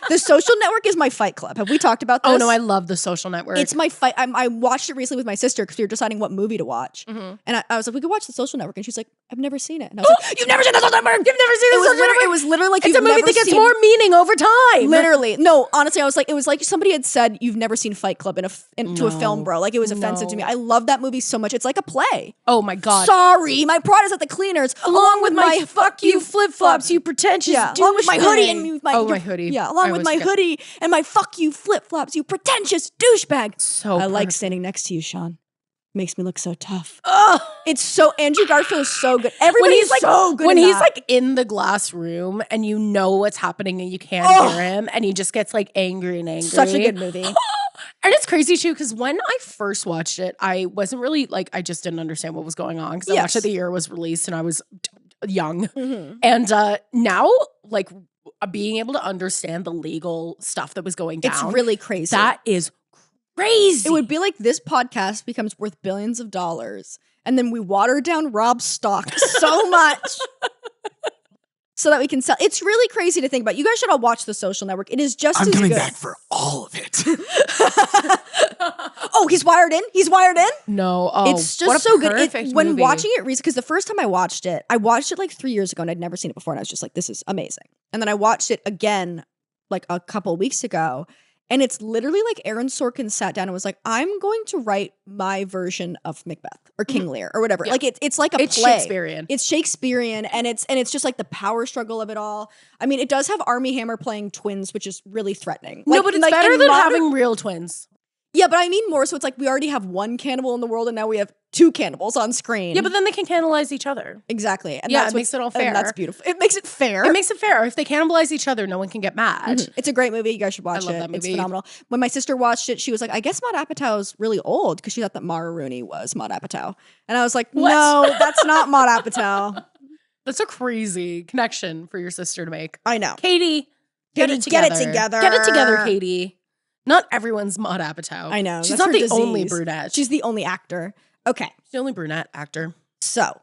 The Social Network is my fight club. Have we talked about this? Oh no, I love The Social Network. It's my fight. I watched it recently with my sister because we were deciding what movie to watch. And I was like, we could watch The Social Network. And she's like, I've never seen it. And I was like, you've never seen The Social Network? You've never seen The Social Network? It was literally like, it's a movie that gets more meaning over time. Literally. No, honestly, it was like somebody had said, you've never seen Fight Club to a film, bro. Like, it was offensive to me. I love that movie so much. It's like a play. Oh my God. Sorry, my Prada's at the cleaners. Along with my fuck you flip-flops, you pretentious along with my hoodie and my hoodie. Yeah, along with my hoodie and my fuck you flip-flops, you pretentious douchebag. So I like standing next to you, Sean. Makes me look so tough. It's so Andrew Garfield is so good. Everybody's like so good. When he's like in the glass room and you know what's happening and you can't hear him and he just gets like angry and angry. Such a good movie. And it's crazy too, because when I first watched it, I wasn't really like, I just didn't understand what was going on because I watched it the year it was released and I was young. And now like being able to understand the legal stuff that was going down. It's really crazy. That is crazy. It would be like this podcast becomes worth billions of dollars and then we water down Rob's stock so much so that we can sell. It's really crazy to think about. You guys should all watch The Social Network. It is just as good. I'm coming back for all of it. Oh, he's wired in? He's wired in? No. Oh, it's just so good. When movie. watching it recently, because the first time I watched it like 3 years ago and I'd never seen it before and I was just like, this is amazing. And then I watched it again like a couple weeks ago And it's literally like Aaron Sorkin sat down and was like, I'm going to write my version of Macbeth or King Lear or whatever. Yeah. Like it's like a It's play. Shakespearean. It's Shakespearean, and it's just like the power struggle of it all. I mean, it does have Armie Hammer playing twins, which is really threatening. No, but it's better than having real twins. Yeah, but I mean more so it's like we already have one cannibal in the world and now we have two cannibals on screen. Yeah, but then they can cannibalize each other. Exactly. And Yeah, that's it makes it all fair. And that's beautiful. It makes it fair. It makes it fair. If they cannibalize each other, no one can get mad. Mhm. It's a great movie. You guys should watch love it. that It's movie. phenomenal. When my sister watched it, she was like, I guess Maud Apatow's really old because she thought that Mara Rooney was Maud Apatow. And I was like, What? no, that's not Maud Apatow. That's a crazy connection for your sister to make. I know. Katie, Get it together. Get it together, Katie. Not everyone's Maud Apatow. I know. She's that's not her the disease. only brunette. She's the only actor. Okay. She's the only brunette actor. So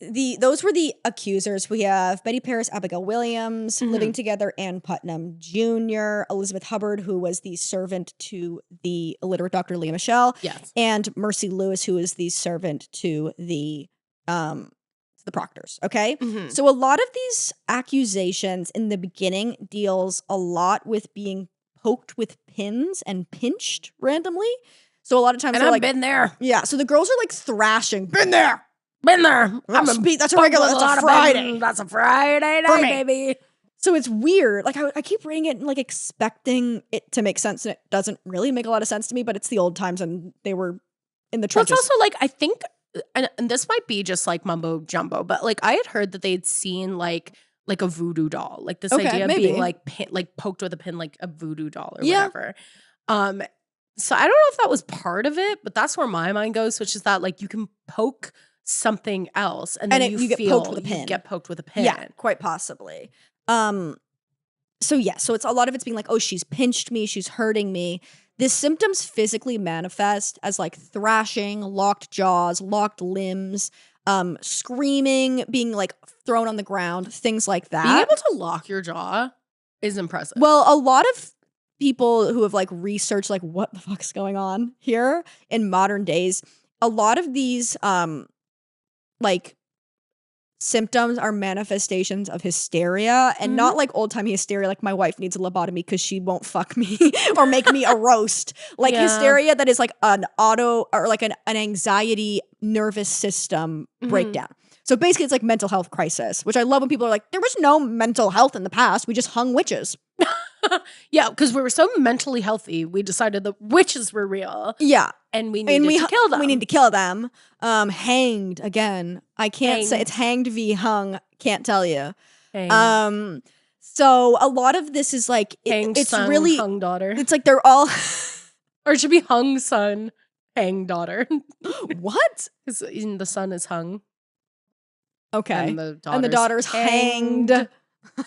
those were the accusers. We have Betty Paris, Abigail Williams, living together, Ann Putnam Jr., Elizabeth Hubbard, who was the servant to the illiterate Dr. Leah Michelle, Yes. and Mercy Lewis, who is the servant to the Proctors. Okay. So a lot of these accusations in the beginning deals a lot with being poked with pins and pinched randomly. So a lot of times And they're I've like, been there. yeah. So the girls are like thrashing. Been there. Been there. That's a regular. That's a Friday. That's a Friday For night, me. baby. So it's weird. Like I keep reading it and like expecting it to make sense, and it doesn't really make a lot of sense to me. But it's the old times, and they were in the Well, it's trenches. also like, I think, and this might be just like mumbo jumbo, but like I had heard that they'd seen like a voodoo doll, like this Okay, idea of maybe. being like like poked with a pin, like a voodoo doll or Yeah. whatever. So I don't know if that was part of it, but that's where my mind goes, which is that like you can poke something else and then you get feel poked with a pin. You get poked with a pin. Yeah, quite possibly. So yeah, so it's a lot of it's being like, oh, she's pinched me, she's hurting me. The symptoms physically manifest as like thrashing, locked jaws, locked limbs, screaming, being like thrown on the ground, things like that. Being able to lock your jaw is impressive. Well, a lot of people who have like researched like what the fuck's going on here in modern days, a lot of these like symptoms are manifestations of hysteria, and not like old-timey hysteria like my wife needs a lobotomy because she won't fuck me or make me a roast. Like Yeah. hysteria that is like an auto or like an anxiety nervous system breakdown. So basically it's like mental health crisis, which I love when people are like, there was no mental health in the past. We just hung witches. Yeah, because we were so mentally healthy, we decided the witches were real Yeah. and we needed to kill them. We need to kill them. Hanged again. I can't say Hanged. it's hanged v hung. Can't tell you. Hang, So a lot of this is like hanged it's son, really hung daughter. it's like they're all Or it should be hung son, hang daughter. what? Because the son is hung. Okay. And the daughter's hanged.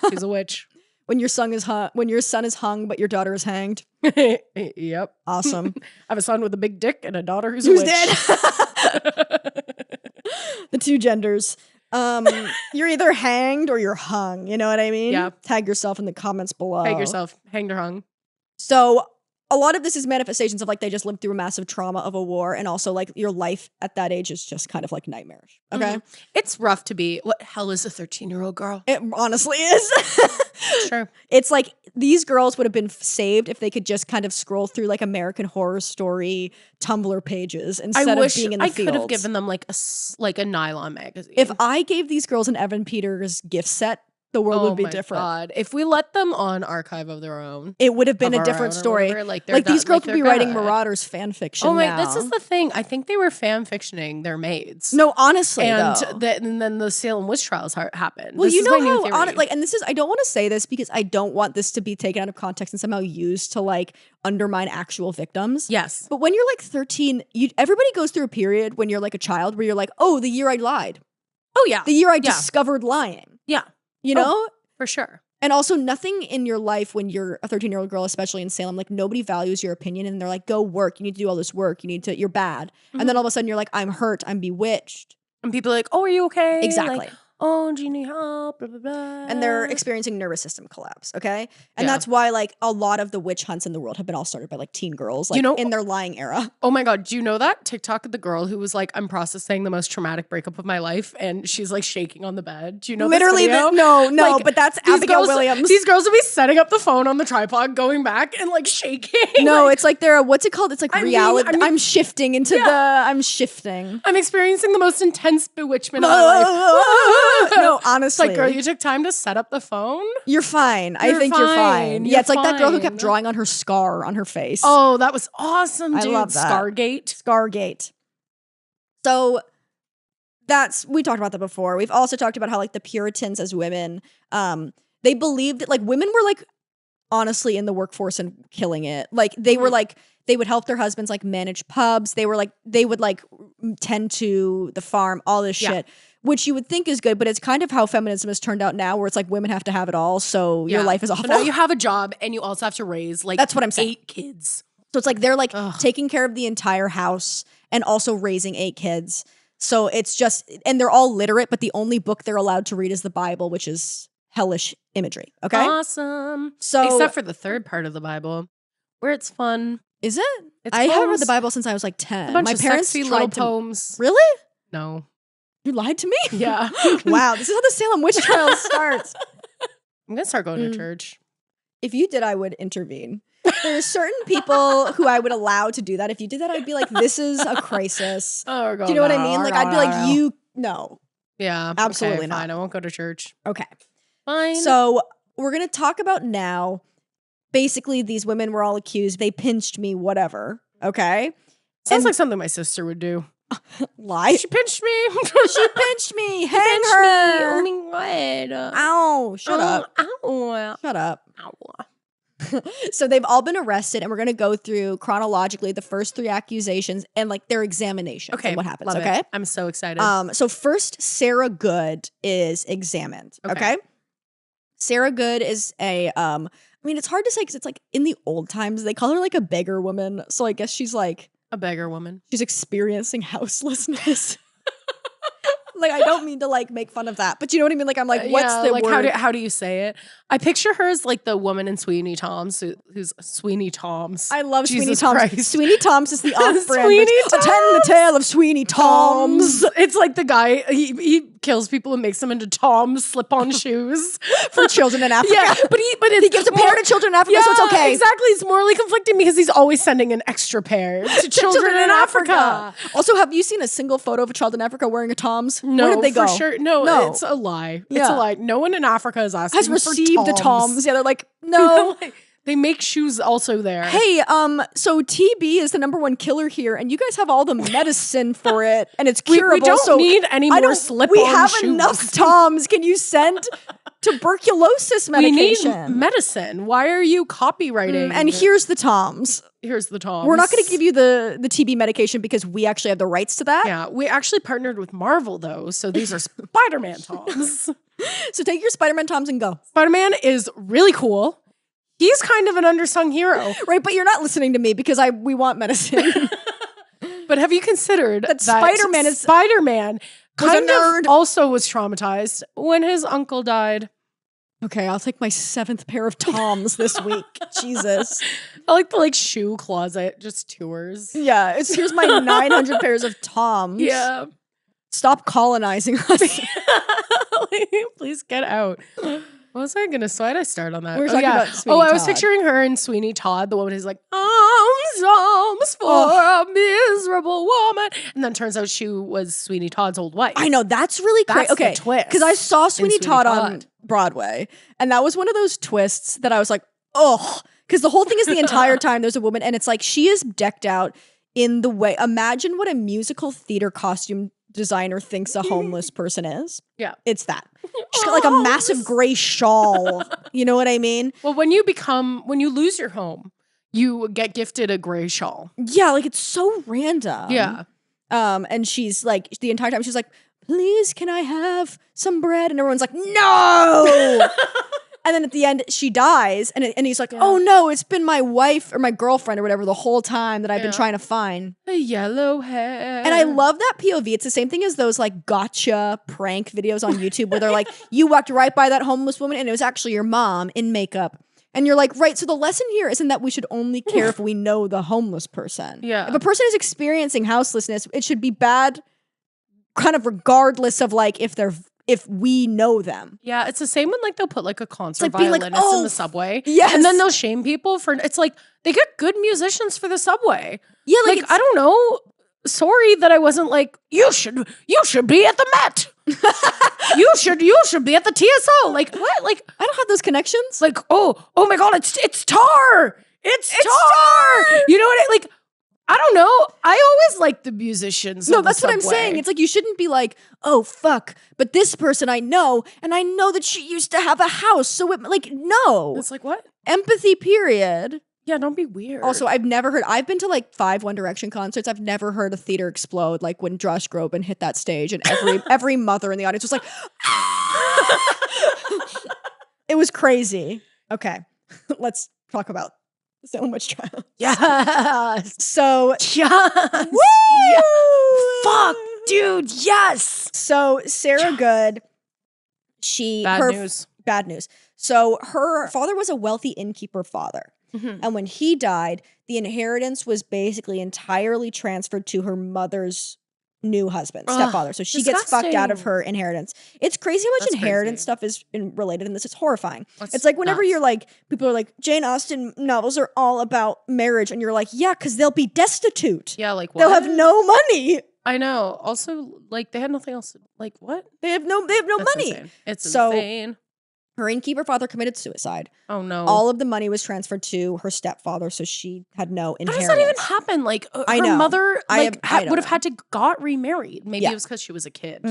She's a witch. When your son is hung, but your daughter is hanged. Yep. Awesome. I have a son with a big dick and a daughter who's Who's a witch. dead? The two genders. You're either hanged or you're hung. You know what I mean? Yeah. Tag yourself in the comments below. Hang yourself. Hanged or hung. So a lot of this is manifestations of like they just lived through a massive trauma of a war, and also like your life at that age is just kind of like nightmarish. Okay. It's rough to be. What hell is a 13-year-old girl? It honestly is. Sure. It's like these girls would have been saved if they could just kind of scroll through like American Horror Story Tumblr pages instead I of wish being in the I fields. could have given them like a nylon magazine. If I gave these girls an Evan Peters gift set, the world would be my different. God. If we let them on archive of their own. It would have been of a our different own or story. whatever, like These girls would be they're writing good. Marauders fan fiction. Oh my, now. this is the thing. I think they were fan fictioning their maids. No, honestly, and, though. and then the Salem witch trials happened. Well, This you is know my new how theory. like, and this is I don't want to say this because I don't want this to be taken out of context and somehow used to like undermine actual victims. Yes. But when you're like 13, everybody goes through a period when you're like a child where you're like, oh, the year I lied, Oh yeah. the year I Yeah. discovered lying. Yeah. You Oh. know. For sure. And also, nothing in your life when you're a 13-year-old girl, especially in Salem, like nobody values your opinion, and they're like, "Go work. You need to do all this work. You're bad." And then all of a sudden, you're like, "I'm hurt. I'm bewitched." And people are like, oh, are you okay? Exactly. Like, oh, Genie, help, blah, blah, blah. And they're experiencing nervous system collapse, okay? And Yeah. that's why, like, a lot of the witch hunts in the world have been all started by, like, teen girls, like, in their lying era. Oh my God, do you know that TikTok of the girl who was like, I'm processing the most traumatic breakup of my life, and she's like shaking on the bed? Do you know Literally, this video? no, Like, but that's these Abigail girls, Williams. These girls will be setting up the phone on the tripod, going back and like shaking. No, Like, it's like they're, what's it called? It's like reality. I'm shifting into I'm shifting. I'm experiencing the most intense bewitchment of my life. No, It's honestly. like, girl, you took time to set up the phone? You're fine. I You're think you're fine. fine. Yeah, it's like that girl who You're kept fine. drawing on her scar on her face. Oh, that was awesome, I dude. love that. Scargate. Scargate. So we talked about that before. We've also talked about how like the Puritans as women, they believed that like women were like honestly in the workforce and killing it. Like they were like, they would help their husbands like manage pubs. They would like tend to the farm, all this shit, which you would think is good, but it's kind of how feminism has turned out now, where it's like women have to have it all. So your life is awful. So now you have a job and you also have to raise like That's what I'm saying. 8 kids. So it's like they're like taking care of the entire house and also raising 8 kids. So it's just, and they're all literate, but the only book they're allowed to read is the Bible, which is hellish imagery. Okay. Awesome. So except for the third part of the Bible, where it's fun. is it? It's I haven't read poems. the Bible since I was like 10. A bunch My of parents sexy tried little to. poems. Really? No. You lied to me? Yeah. Wow. This is how the Salem witch trial starts. I'm gonna start going to church. If you did, I would intervene. There's certain people who I would allow to do that. If you did that, I'd be like, this is a crisis. Oh, Do you know what I mean? Like, I'd be like, no. Yeah. Absolutely okay, not. Fine. I won't go to church. Okay. Fine. So we're going to talk about now. Basically, these women were all accused. They pinched me, whatever. Okay. Sounds and- like something my sister would do. Lie. She pinched me. She pinched me. Hang her. Oh my God. Ow. Shut up. Ow. Shut up. Ow. So they've all been arrested, and we're going to go through chronologically the first 3 accusations and like their examinations Okay. and what happens. Love Okay. it. I'm so excited. So first, Sarah Good is examined. Okay. Sarah Good is a I mean, it's hard to say because it's like in the old times they call her like a beggar woman. So I guess she's like a beggar woman. she's experiencing houselessness. Like, I don't mean to like make fun of that, but you know what I mean? Like, I'm like, what's the like word? how do you say it? I picture her as like the woman in Sweeney Toms who's Sweeney Toms. I love Sweeney Jesus Toms. Christ. Sweeney Toms is the off-brand. Sweeney which- Attend the tale of Sweeney Toms. It's like the guy he kills people and makes them into Toms slip-on shoes For children in Africa. Yeah, but he gives a pair to children in Africa, so it's okay. Exactly, it's morally conflicting because he's always sending an extra pair to children in Africa. Also, have you seen a single photo of a child in Africa wearing a Toms? No, Where did they go? for sure. No, No. it's a lie. It's Yeah. a lie. No one in Africa is asking Has for received the Toms. Yeah, they're like, no. They make shoes also there. Hey, so TB is the #1 killer here, and you guys have all the medicine for it, and it's curable. we don't so need any I more don't- slip-on We have shoes. enough Toms. Can you send tuberculosis we medication? need medicine. Why are you copywriting? And here's the Toms. here's the Toms. We're not going to give you the TB medication because we actually have the rights to that. Yeah, we actually partnered with Marvel though, so these are Spider-Man Toms. So take your Spider-Man Toms and go. Spider-Man is really cool. He's kind of an undersung hero. Right, but you're not listening to me because we want medicine. But have you considered that Spider-Man is- Spider-Man was a kind nerd. of also was traumatized when his uncle died? Okay, I'll take my 7th pair of Toms this week. Jesus. I like the shoe closet just tours. Yeah, here's my 900 pairs of Toms. Yeah. Stop colonizing us. Please get out. What was I gonna? So why did I start on that? We were talking about Sweeney I was Todd. picturing her and Sweeney Todd, the woman who's like, "Arms for a miserable woman," and then turns out she was Sweeney Todd's old wife. I know, that's really crazy. That's Okay, the twist because I saw Sweeney Sweeney Todd on Todd. Broadway, and that was one of those twists that I was like, ugh. Because the whole thing is the entire time there's a woman, and it's like she is decked out in the way. Imagine what a musical theater costume designer thinks a homeless person is. Yeah. It's that. She's got like a massive gray shawl. You know what I mean? Well, when you lose your home, you get gifted a gray shawl. Yeah, like it's so random. Yeah. And she's like, the entire time she's like, please, can I have some bread? And everyone's like, no. And then at the end, she dies, and he's like, "Oh no, it's been my wife or my girlfriend or whatever the whole time that I've been trying to find." The yellow hair. And I love that POV. It's the same thing as those like gotcha prank videos on YouTube where they're like, "You walked right by that homeless woman, and it was actually your mom in makeup." And you're like, right. So the lesson here isn't that we should only care if we know the homeless person. Yeah. If a person is experiencing houselessness, it should be bad, kind of regardless of like if we know them. Yeah, it's the same when like they'll put like a concert like being like, violinist in the subway. Yes. And then they'll shame people for it's like they get good musicians for the subway. Yeah, Like I don't know. Sorry that I wasn't like, you should be at the Met. you should be at the TSO. Like what? Like I don't have those connections. like, oh my god, it's tar. It's tar. You know what I like? I don't know. I always like the musicians. No, of the that's what I'm subway. saying. It's like you shouldn't be like, oh fuck, but this person I know, and I know that she used to have a house. So it like no. It's like what? Empathy, period. Yeah, don't be weird. Also, I've been to like 5 One Direction concerts. I've never heard a theater explode like when Josh Groban hit that stage and every mother in the audience was like, it was crazy. Okay, let's talk about the Salem witch trial. yes. So, Yes. woo! Yeah. Fuck, dude. Yes. So Sarah Good, bad news. So her father was a wealthy innkeeper father. Mm-hmm. And when he died, the inheritance was basically entirely transferred to her mother's new husband, stepfather. So she gets fucked out of her inheritance. It's crazy how much inheritance stuff is related in this. It's horrifying. It's like whenever you're like, people are like, Jane Austen novels are all about marriage. And you're like, yeah, because they'll be destitute. Yeah, like what? They'll have no money. I know. Also, like they had nothing else. Like what? They have no That's money. Insane. It's So- insane. Her innkeeper father committed suicide. Oh no. All of the money was transferred to her stepfather, so she had no How inheritance. does that even happen? Like I her know. mother I like don't would have know. had to got remarried. Maybe Yeah. it was because she was a kid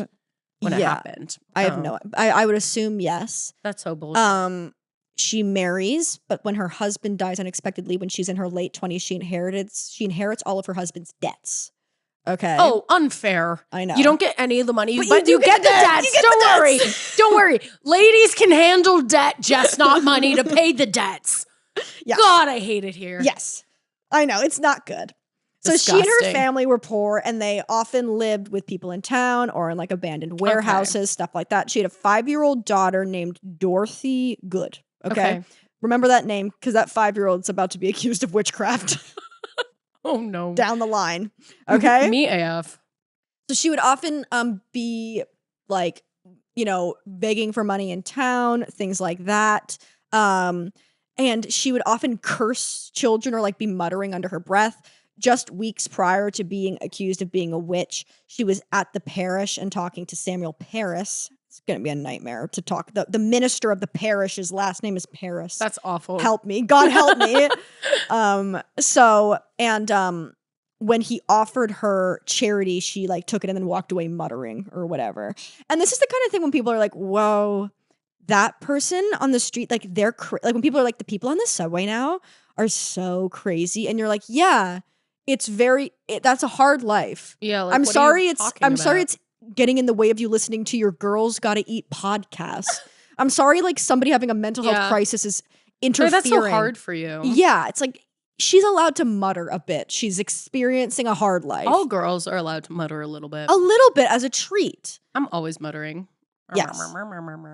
when it Yeah. happened. I have no. I would assume yes. That's so bullshit. She marries, but when her husband dies unexpectedly when she's in her late 20s, she inherits all of her husband's debts. Okay. Oh, unfair. I know. You don't get any of the money, But but you you do get the get the- debts. you get Don't the worry. debts. Don't worry. Ladies can handle debt, just not money to pay the debts. Yeah. God, I hate it here. Yes. I know. It's not good. So she and her Disgusting. family were poor, and they often lived with people in town or in like abandoned warehouses, stuff like that. She had a 5-year-old daughter named Dorothy Good. Okay. Remember that name because that 5-year-old's about to be accused of witchcraft Oh no. down the line. Okay. Me AF. So she would often be like, begging for money in town, things like that. And she would often curse children or like be muttering under her breath. Just weeks prior to being accused of being a witch, she was at the parish and talking to Samuel Parris. It's going to be a nightmare to talk. The minister of the parish, his last name is Parris. That's awful. Help me. God help me. When he offered her charity, she like took it and then walked away muttering or whatever. And this is the kind of thing when people are like, whoa, that person on the street, like they're like when people are like, the people on the subway now are so crazy. And you're like, yeah, that's a hard life. Yeah. Like, I'm what are sorry. you talking Sorry. about? It's getting in the way of you listening to your Girls Gotta Eat podcast. I'm sorry. Like somebody having a mental health crisis is interfering. That's so hard for you. Yeah. It's like, she's allowed to mutter a bit. She's experiencing a hard life. All girls are allowed to mutter a little bit. A little bit as a treat. I'm always muttering. Yes.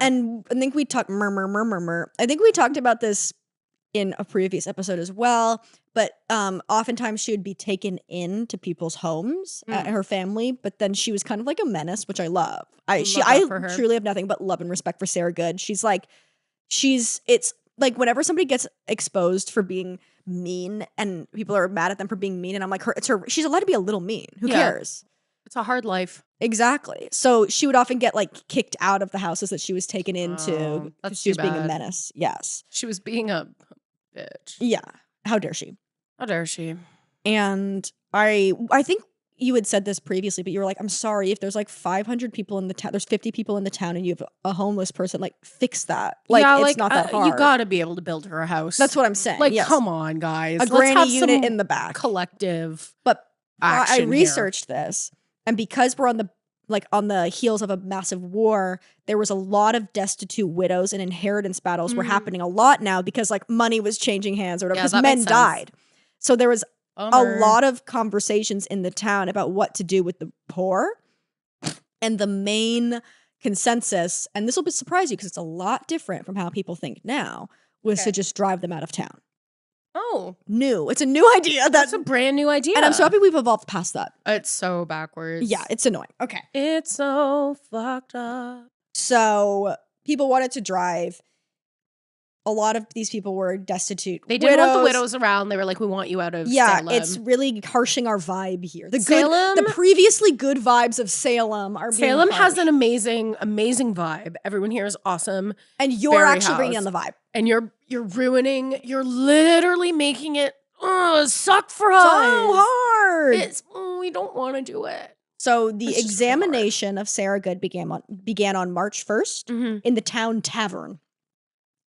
And I think we talked I think we talked about this in a previous episode as well. But oftentimes she would be taken into people's homes at her family, but then she was kind of like a menace, which I love. I truly have nothing but love and respect for Sarah Good. It's like whenever somebody gets exposed for being mean and people are mad at them for being mean, and I'm like, she's allowed to be a little mean. Who cares? It's a hard life. Exactly. So she would often get like kicked out of the houses that she was taken into. That's she was too being a bad. menace. Yes. She was being a bitch. Yeah. How dare she? How dare she? And I think you had said this previously, but you were like, I'm sorry, if there's like 500 people in the town, there's 50 people in the town and you have a homeless person, like fix that. Like, yeah, it's not that hard. You gotta be able to build her a house. That's what I'm saying. Like, yes. come on, guys. A Let's granny have unit some in the back. collective But I action researched this, and because we're on the like on the heels of a massive war, there was a lot of destitute widows and inheritance battles were happening a lot now because like money was changing hands or whatever, because men died. So there was a lot of conversations in the town about what to do with the poor. And the main consensus, and this will surprise you because it's a lot different from how people think now, was to just drive them out of town. Oh. It's a new idea. That's a brand new idea. And I'm so happy we've evolved past that. It's so backwards. Yeah, it's annoying. Okay. It's so fucked up. So people wanted to drive. A lot of these people were destitute. They didn't want the widows around. They were like, we want you out of Salem. It's really harshing our vibe here. Salem, the previously good vibes of Salem are being Salem harsh. has an amazing, amazing vibe. Everyone here is awesome. And you're actually bringing on the vibe. And you're literally making it suck for us. So hard. We don't want to do it. So the examination of Sarah Good began on March 1st in the town tavern.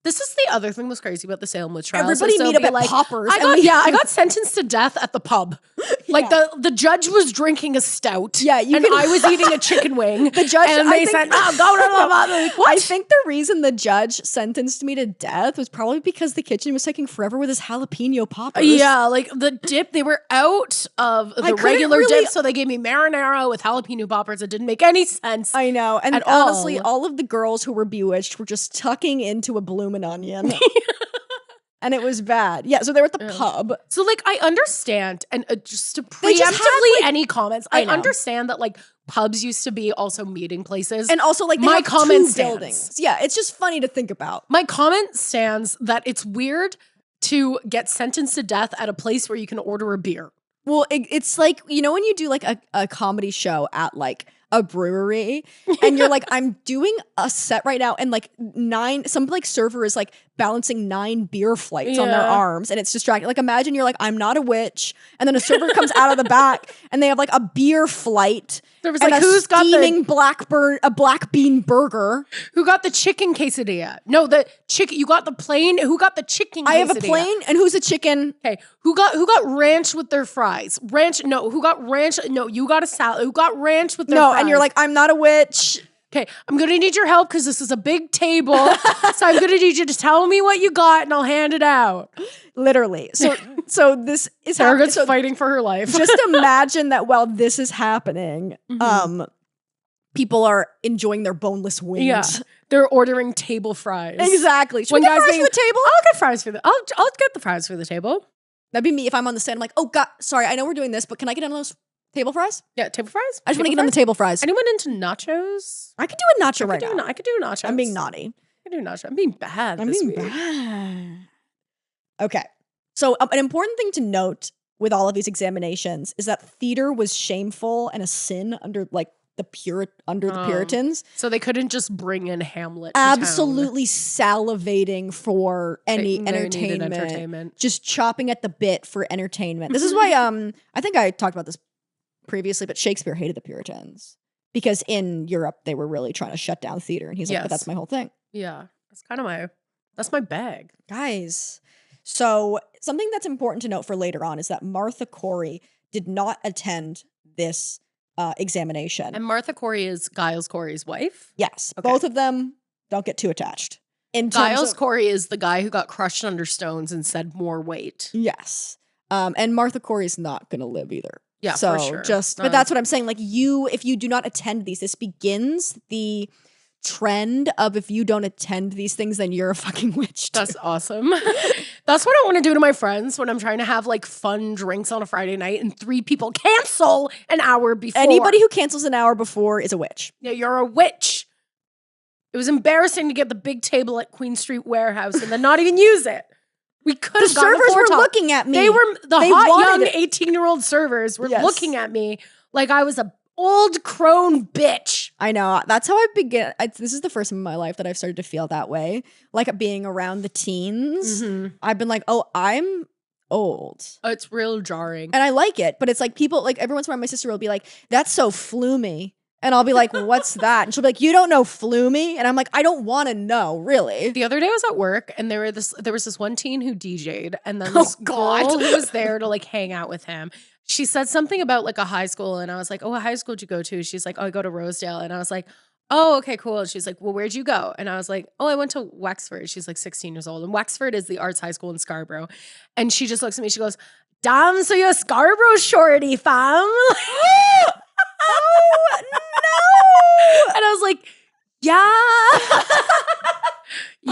This is the other thing that's crazy about the Salem witch trials. Everybody meet up at Poppers. I got sentenced to death at the pub. Like the judge was drinking a stout. Yeah, I was eating a chicken wing. The judge and they said, "No, go to the bar." Like, what? I think the reason the judge sentenced me to death was probably because the kitchen was taking forever with his jalapeno poppers. Yeah, like the dip, they were out of the regular dip, so they gave me marinara with jalapeno poppers. It didn't make any sense. I know, and honestly, all of the girls who were bewitched were just tucking into a bloomin' onion. And it was bad. Yeah, so they were at the pub. So, like, I understand, and just to preemptively any comments, I understand that, like, pubs used to be also meeting places. And also, like, my comment buildings. Yeah, it's just funny to think about. My comment stands that it's weird to get sentenced to death at a place where you can order a beer. Well, it's like, you know when you do, like, a comedy show at, like, a brewery and you're like, I'm doing a set right now and like some like server is like balancing 9 beer flights on their arms and it's distracting. Like imagine you're like, I'm not a witch, and then a server comes out of the back and they have like a beer flight. There was like, who's got a black bean burger? Who got the chicken quesadilla? No, the chicken. You got the plain. Who got the chicken quesadilla? I have a plain, and who's a chicken? Okay, who got ranch with their fries? Ranch? No, who got ranch? No, you got a salad. Who got ranch with their fries? And you're like, I'm not a witch. Okay, I'm gonna need your help because this is a big table. So I'm gonna need you to tell me what you got and I'll hand it out. Literally. So this is happening. So fighting for her life. Just imagine that while this is happening, people are enjoying their boneless wings. Yeah, they're ordering table fries. Exactly. Should we get fries for the table? I'll get fries for the. I'll get the fries for the table. That'd be me if I'm on the stand. I'm like, oh God, sorry, I know we're doing this, but can I get on those table fries? Yeah, table fries. I just want to get on the table fries. Anyone into nachos? I could do a nacho right now. I could do nachos. I'm being naughty. I could do nacho. I'm being bad. Bad. Okay. So an important thing to note with all of these examinations is that theater was shameful and a sin under like the Puritans. So they couldn't just bring in Hamlet. Absolutely salivating for any entertainment. Just chopping at the bit for entertainment. This is why I think I talked about this previously, but Shakespeare hated the Puritans because in Europe they were really trying to shut down theater, and he's like, but that's my whole thing. Yeah, that's my bag, guys. So something that's important to note for later on is that Martha Corey did not attend this examination. And Martha Corey is Giles Corey's wife? Yes. Okay. Both of them, don't get too attached. Giles Corey is the guy who got crushed under stones and said more weight. Yes. And Martha Corey is not going to live either. Yeah, for sure. But that's what I'm saying. Like if you do not attend these, this begins the trend of if you don't attend these things, then you're a fucking witch. That's awesome. That's what I want to do to my friends when I'm trying to have like fun drinks on a Friday night and 3 people cancel an hour before. Anybody who cancels an hour before is a witch. Yeah, you're a witch. It was embarrassing to get the big table at Queen Street Warehouse and then not even use it. We could have gotten servers were looking at me. They were the hot young 18-year-old servers were looking at me like I was a old crone bitch. I know. That's how I began. This is the first time in my life that I've started to feel that way. Like being around the teens. I've been like, oh, I'm old. Oh, it's real jarring. And I like it. But it's like people, like every once in a while my sister will be like, that's so floomy. And I'll be like, what's that? And she'll be like, you don't know Flumey? And I'm like, I don't want to know, really. The other day I was at work and there was this one teen who DJ'd and then this girl who was there to like hang out with him. She said something about like a high school and I was like, oh, what high school did you go to? She's like, oh, I go to Rosedale. And I was like, oh, okay, cool. And she's like, well, where'd you go? And I was like, oh, I went to Wexford. She's like 16 years old. And Wexford is the arts high school in Scarborough. And she just looks at me. She goes, damn, so you're a Scarborough shorty, fam. Oh, no. And I was like, yeah.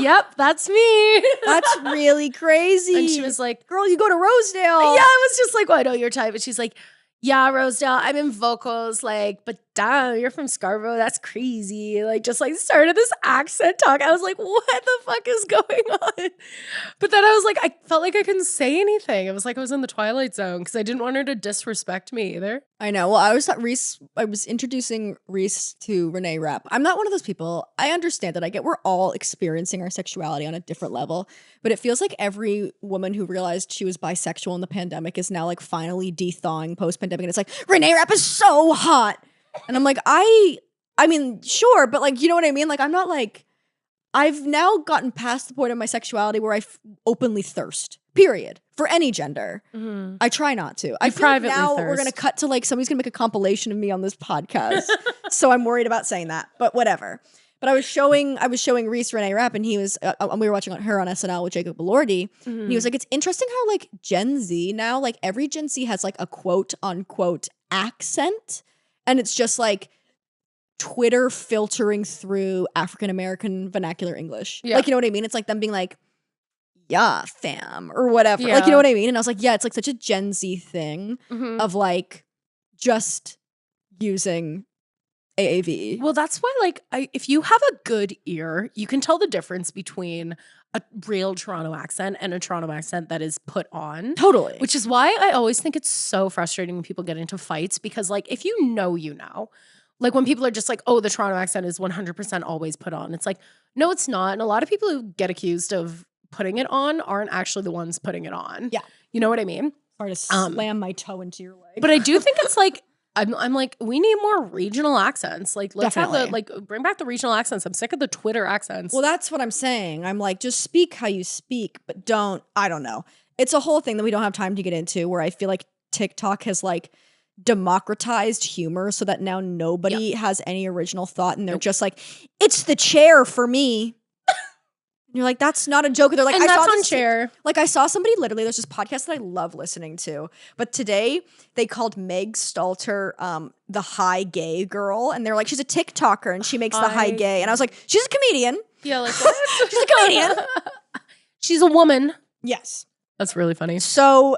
Yep, that's me. That's really crazy. And she was like, girl, you go to Rosedale. yeah, I was just like, well, I know your type. And she's like, yeah, Rosedale, I'm in vocals, like, but damn, you're from Scarborough. That's crazy. Like, just like started this accent talk. I was like, what the fuck is going on? But then I was like, I felt like I couldn't say anything. It was like I was in the Twilight Zone because I didn't want her to disrespect me either. I know. Well, I was introducing Reese to Renee Rapp. I'm not one of those people. I understand that. I get we're all experiencing our sexuality on a different level, but it feels like every woman who realized she was bisexual in the pandemic is now like finally de-thawing post-pandemic. And it's like, Renee Rapp is so hot. And I'm like, I mean, sure, but like, you know what I mean? Like, I'm not like, I've now gotten past the point of my sexuality where I openly thirst, period, for any gender. Mm-hmm. I try not to. I feel privately like now thirst. we're going to cut to like, somebody's going to make a compilation of me on this podcast. So I'm worried about saying that, but whatever. But I was showing Reese Renee Rapp and he was, and we were watching her on SNL with Jacob Elordi. Mm-hmm. And he was like, it's interesting how like Gen Z now, like every Gen Z has like a quote unquote accent. And it's just like Twitter filtering through African-American vernacular English. Yeah. Like, you know what I mean? It's like them being like, yeah, fam, or whatever. Yeah. Like, you know what I mean? And I was like, yeah, it's like such a Gen Z thing Mm-hmm. of like just using AAVE. Well, that's why, like, if you have a good ear, you can tell the difference between a real Toronto accent and a Toronto accent that is put on. Totally. Which is why I always think it's so frustrating when people get into fights because, like, if you know, like when people are just like, oh, the Toronto accent is 100% always put on. It's like, no, it's not. And a lot of people who get accused of putting it on aren't actually the ones putting it on. Yeah. You know what I mean? Sorry to slam my toe into your leg. But I do think it's like, I'm like, we need more regional accents. Like, let's have bring back the regional accents. I'm sick of the Twitter accents. Well, that's what I'm saying. I'm like, just speak how you speak, but I don't know. It's a whole thing that we don't have time to get into where I feel like TikTok has like democratized humor so that now nobody has any original thought and they're just like, it's the chair for me. And you're like, that's not a joke. They're like, and I that's saw on this chair. Like I saw somebody literally, there's this podcast that I love listening to, but today they called Meg Stalter the high gay girl. And they're like, she's a TikToker and she makes the high gay. And I was like, she's a comedian. Yeah, like what? She's a comedian. She's a woman. Yes. That's really funny. So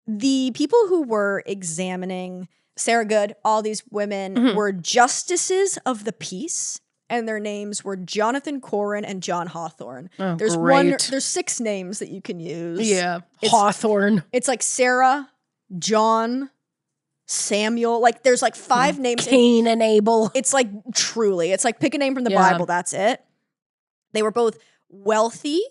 the people who were examining Sarah Good, all these women were justices of the peace. And their names were Jonathan Corrin and John Hawthorne. Oh, there's great. there's 6 names that you can use. Yeah. Hawthorne. It's like Sarah, John, Samuel. Like there's like 5 names. Cain and Abel. It's like truly, it's like pick a name from the Bible. That's it. They were both wealthy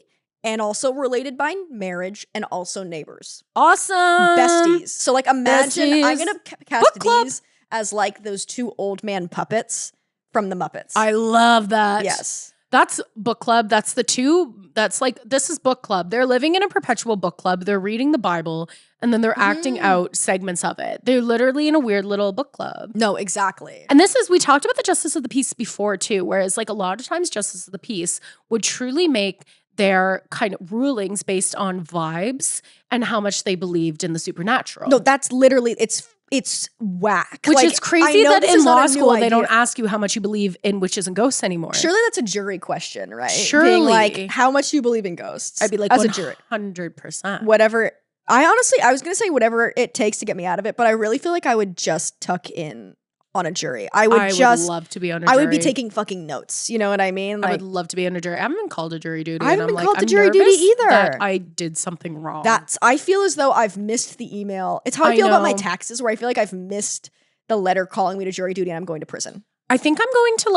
and also related by marriage and also neighbors. Awesome. Besties. So like imagine, Besties. I'm going to cast these as like those 2 old man puppets from the Muppets. I love that. Yes. That's book club. That's this is book club. They're living in a perpetual book club. They're reading the Bible and then they're acting out segments of it. They're literally in a weird little book club. No, exactly. And we talked about the justice of the peace before too, whereas like a lot of times justice of the peace would truly make their kind of rulings based on vibes and how much they believed in the supernatural. No, that's literally, it's whack. Which like, is crazy that this in is not law a new school they idea. don't ask you how much you believe in witches and ghosts anymore. Surely that's a jury question, right? Surely. Being like, how much do you believe in ghosts? I'd be like, as a jury. 100%. Whatever. I was going to say whatever it takes to get me out of it, but I really feel like I would just tuck in on a jury. I would love to be on a jury. I would be taking fucking notes. You know what I mean? I would love to be on a jury. I haven't been called to jury duty. I haven't and been called to I'm jury duty nervous either. that I did something wrong. I feel as though I've missed the email. It's how I feel about my taxes, where I feel like I've missed the letter calling me to jury duty and I'm going to prison. I think I'm going to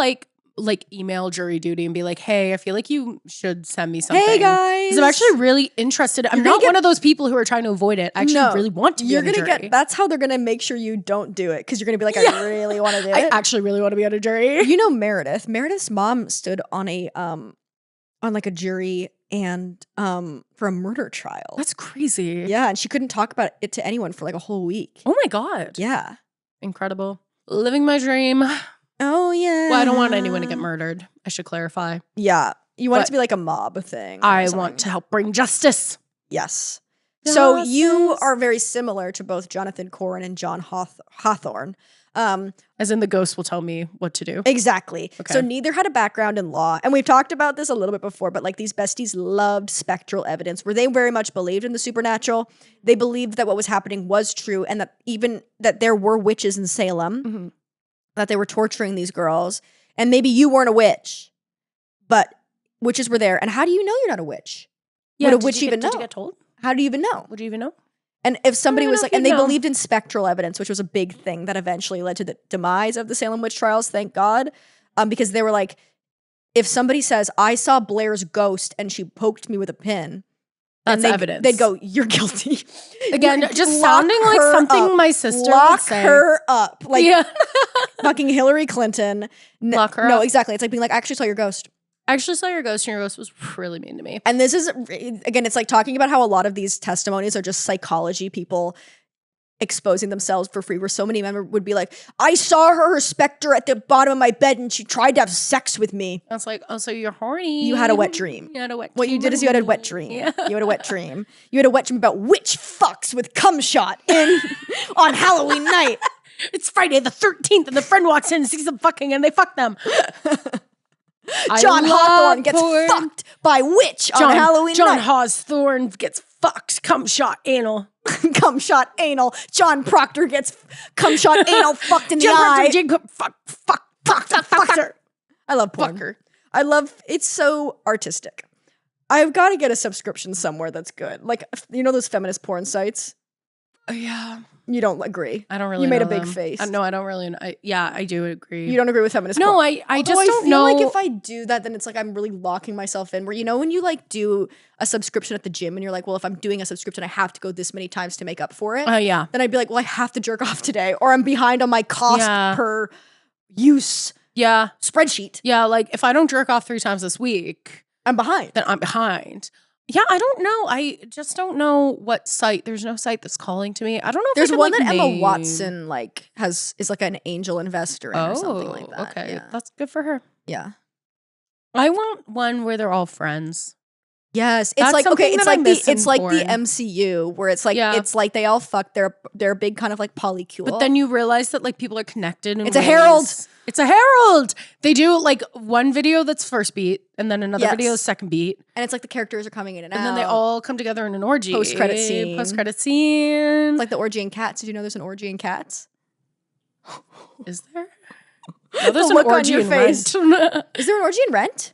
like email jury duty and be like, hey, I feel like you should send me something. Hey guys, 'Cause I'm actually really interested. I'm not one of those people who are trying to avoid it. I actually really want to be on a jury. That's how they're gonna make sure you don't do it, because you're gonna be like, I really want to do it. I actually really want to be on a jury. You know Meredith. Meredith's mom stood on a like a jury and for a murder trial. That's crazy. Yeah, and she couldn't talk about it to anyone for like a whole week. Oh my God. Yeah. Incredible. Living my dream. Oh yeah. Well, I don't want anyone to get murdered. I should clarify. Yeah. You want it to be like a mob thing. I want to help bring justice. Yes. So you are very similar to both Jonathan Corrin and John Hawthorne. As in the ghost will tell me what to do. Exactly. Okay. So neither had a background in law. And we've talked about this a little bit before, but like these besties loved spectral evidence, where they very much believed in the supernatural. They believed that what was happening was true, and that even that there were witches in Salem, that they were torturing these girls. And maybe you weren't a witch, but witches were there. And how do you know you're not a witch? Yeah, Would a witch even know? Did you get told? How do you even know? Would you even know? And if somebody was like, and they know. believed in spectral evidence, which was a big thing that eventually led to the demise of the Salem witch trials, thank God. Because they were like, if somebody says, I saw Blair's ghost and she poked me with a pin, that's evidence. They'd go, you're guilty. Again, just sounding like something my sister would say. Lock her up. Like fucking Hillary Clinton. Lock her up. No, exactly. It's like being like, I actually saw your ghost. I actually saw your ghost, and your ghost was really mean to me. And this is, again, it's like talking about how a lot of these testimonies are just psychology people exposing themselves for free, where so many men would be like, I saw her specter at the bottom of my bed and she tried to have sex with me. I was like, oh, so you're horny. You had a wet dream. You had a wet dream. What you did is you had a wet dream. Yeah. You had a wet dream. You had a wet dream about witch fucks with cum shot on Halloween night. It's Friday the 13th and the friend walks in and sees them fucking and they fuck them. John Hawthorne gets fucked by witch on Halloween John night. Hawthorne gets fucked, cum shot anal. Cum shot anal. John Proctor gets cum shot anal fucked in the John eye. Proctor, fuck her. I love porn. Fucker. I love, it's so artistic. I've got to get a subscription somewhere that's good. Like, you know those feminist porn sites? Yeah. You don't agree. I don't really You made know a big them. face. No, I don't really know. I do agree. You don't agree with feminist No, porn? I just Although don't feel know. like if I do that, then it's like I'm really locking myself in. Where, you know, when you like do a subscription at the gym and you're like, well, if I'm doing a subscription, I have to go this many times to make up for it. Yeah. Then I'd be like, well, I have to jerk off today, or I'm behind on my cost per use spreadsheet. Yeah, like if I don't jerk off 3 times this week, I'm behind. then I'm behind. Yeah, I don't know. I just don't know what site. There's no site that's calling to me. I don't know if There's I can, one like, that Emma name. Watson like is like an angel investor in or something like that. Okay. Yeah. That's good for her. Yeah. I want one where they're all friends. Yes, it's That's like okay, something it's that I like miss the in it's like the porn. MCU where it's like it's like they all fuck. They're a big kind of like polycule. But then you realize that like people are connected. It's a herald. It's a herald. They do like one video that's first beat, and then another video is second beat, and it's like the characters are coming in and out, and then they all come together in an orgy. Post-credit scene. Post-credit scene. It's like the orgy in Cats. Did you know there's an orgy in Cats? Is there? No, there's The an look on orgy your in face. Rent. Is there an orgy in Rent?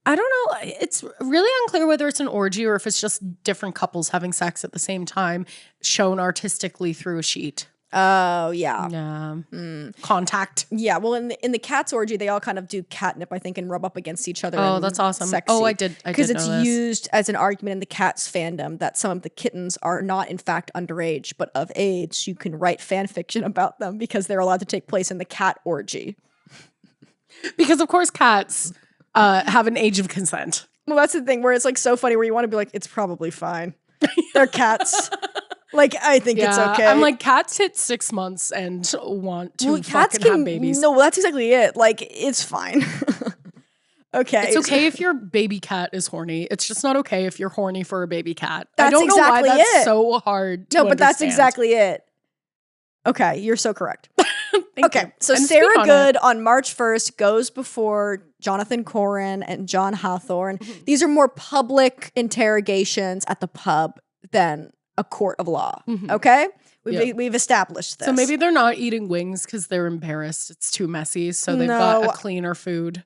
I don't know. It's really unclear whether it's an orgy or if it's just different couples having sex at the same time, shown artistically through a sheet. Oh yeah. Yeah. Contact. Yeah. Well, in the Cats orgy, they all kind of do catnip, I think, and rub up against each other. Oh, and that's awesome. Sexy. Oh, I did because it's know this. used as an argument in the Cats fandom that some of the kittens are not in fact underage but of age. You can write fan fiction about them because they're allowed to take place in the cat orgy. Because of course cats have an age of consent. Well, that's the thing where it's like so funny where you want to be like, it's probably fine. They're cats. Like, I think it's okay. I'm like, cats hit 6 months and want to fucking have babies. No, that's exactly it. Like, it's fine. Okay. It's okay if your baby cat is horny. It's just not okay if you're horny for a baby cat. That's I don't exactly know why that's it. so hard to No, but that's understand. exactly it. Okay, you're so correct. Okay, you. so And Sarah speak on Good it. on March 1st goes before Jonathan Corrin and John Hawthorne. These are more public interrogations at the pub than a court of law. Okay? We've established this. So maybe they're not eating wings because they're embarrassed. It's too messy. So they've got a cleaner food.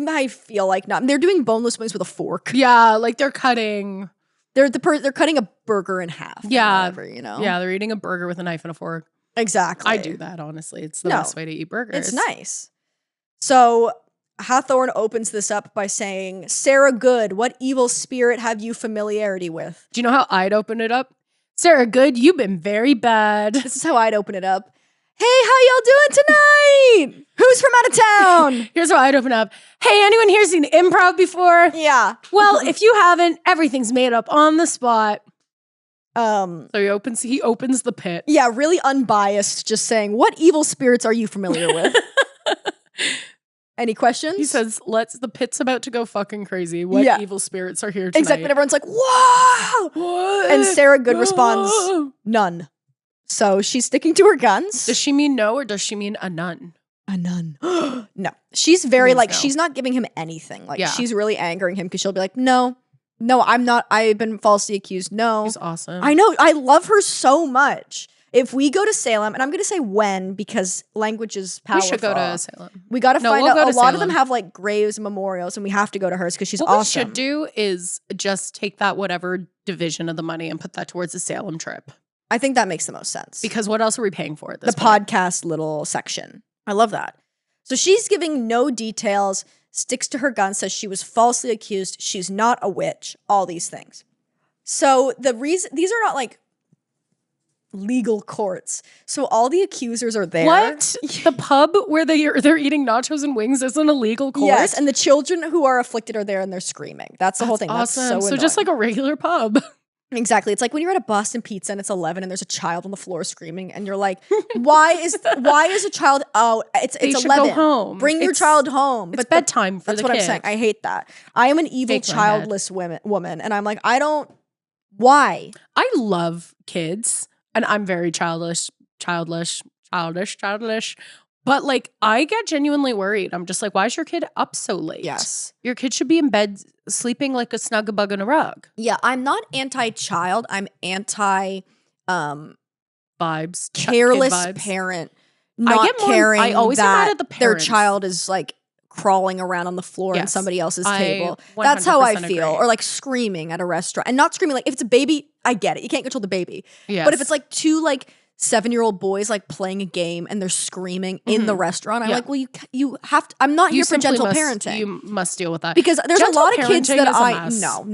I feel like not. They're doing boneless wings with a fork. Yeah, like they're cutting. They're cutting a burger in half. Yeah. Whatever, you know? Yeah, they're eating a burger with a knife and a fork. Exactly. I do that, honestly. It's the best way to eat burgers. It's nice. So Hathorne opens this up by saying, Sarah Good, what evil spirit have you familiarity with? Do you know how I'd open it up? Sarah Good, you've been very bad. This is how I'd open it up. Hey, how y'all doing tonight? Who's from out of town? Here's how I'd open up. Hey, anyone here seen improv before? Yeah. Well, if you haven't, everything's made up on the spot. So he opens the pit. Yeah, really unbiased, just saying, what evil spirits are you familiar with? Any questions? He says, the pit's about to go fucking crazy. What evil spirits are here tonight? Exactly. And everyone's like, whoa! What? And Sarah Good responds, none. So she's sticking to her guns. Does she mean no or does she mean a nun? A nun. No. She's very no. she's not giving him anything. She's really angering him because she'll be like, no, I'm not. I've been falsely accused. No. She's awesome. I know. I love her so much. If we go to Salem, and I'm going to say when because language is powerful. We should go to Salem. We got to find out. We'll a lot of them have like graves and memorials, and we have to go to hers because she's awesome. What we should do is just take that whatever division of the money and put that towards the Salem trip. I think that makes the most sense. Because what else are we paying for at this The point? podcast little section. I love that. So she's giving no details, sticks to her gun, says she was falsely accused, she's not a witch, all these things. So the reason, these are not like legal courts. So all the accusers are there. What? The pub where they're eating nachos and wings isn't a legal court? Yes, and the children who are afflicted are there and they're screaming. That's the whole thing. Awesome. That's so just like a regular pub. Exactly. It's like when you're at a Boston Pizza and it's 11 and there's a child on the floor screaming and you're like, why is a child out? It's They should 11. go home. Bring your child home. It's bedtime for that's the what kid. I'm saying. I hate that. I am an evil, Shake my childless woman. And I'm like, why? I love kids and I'm very childish. But like, I get genuinely worried. I'm just like, why is your kid up so late? Yes. Your kid should be in bed sleeping like a snug bug in a rug. Yeah, I'm not anti-child. I'm anti vibes. careless kid vibes. parent not get more- caring I always am that mad at the their parents. child is like crawling around on the floor on Yes. somebody else's I table. That's how I 100% feel. agree. Or like screaming at a restaurant. And not screaming like if it's a baby, I get it. You can't control the baby. Yes. But if it's like two like 7-year-old boys like playing a game and they're screaming in the restaurant, I'm Yeah. like, well, you have to. I'm not here for simply gentle must- parenting. You must deal with that. Because there's Gentle a lot of kids parenting that is a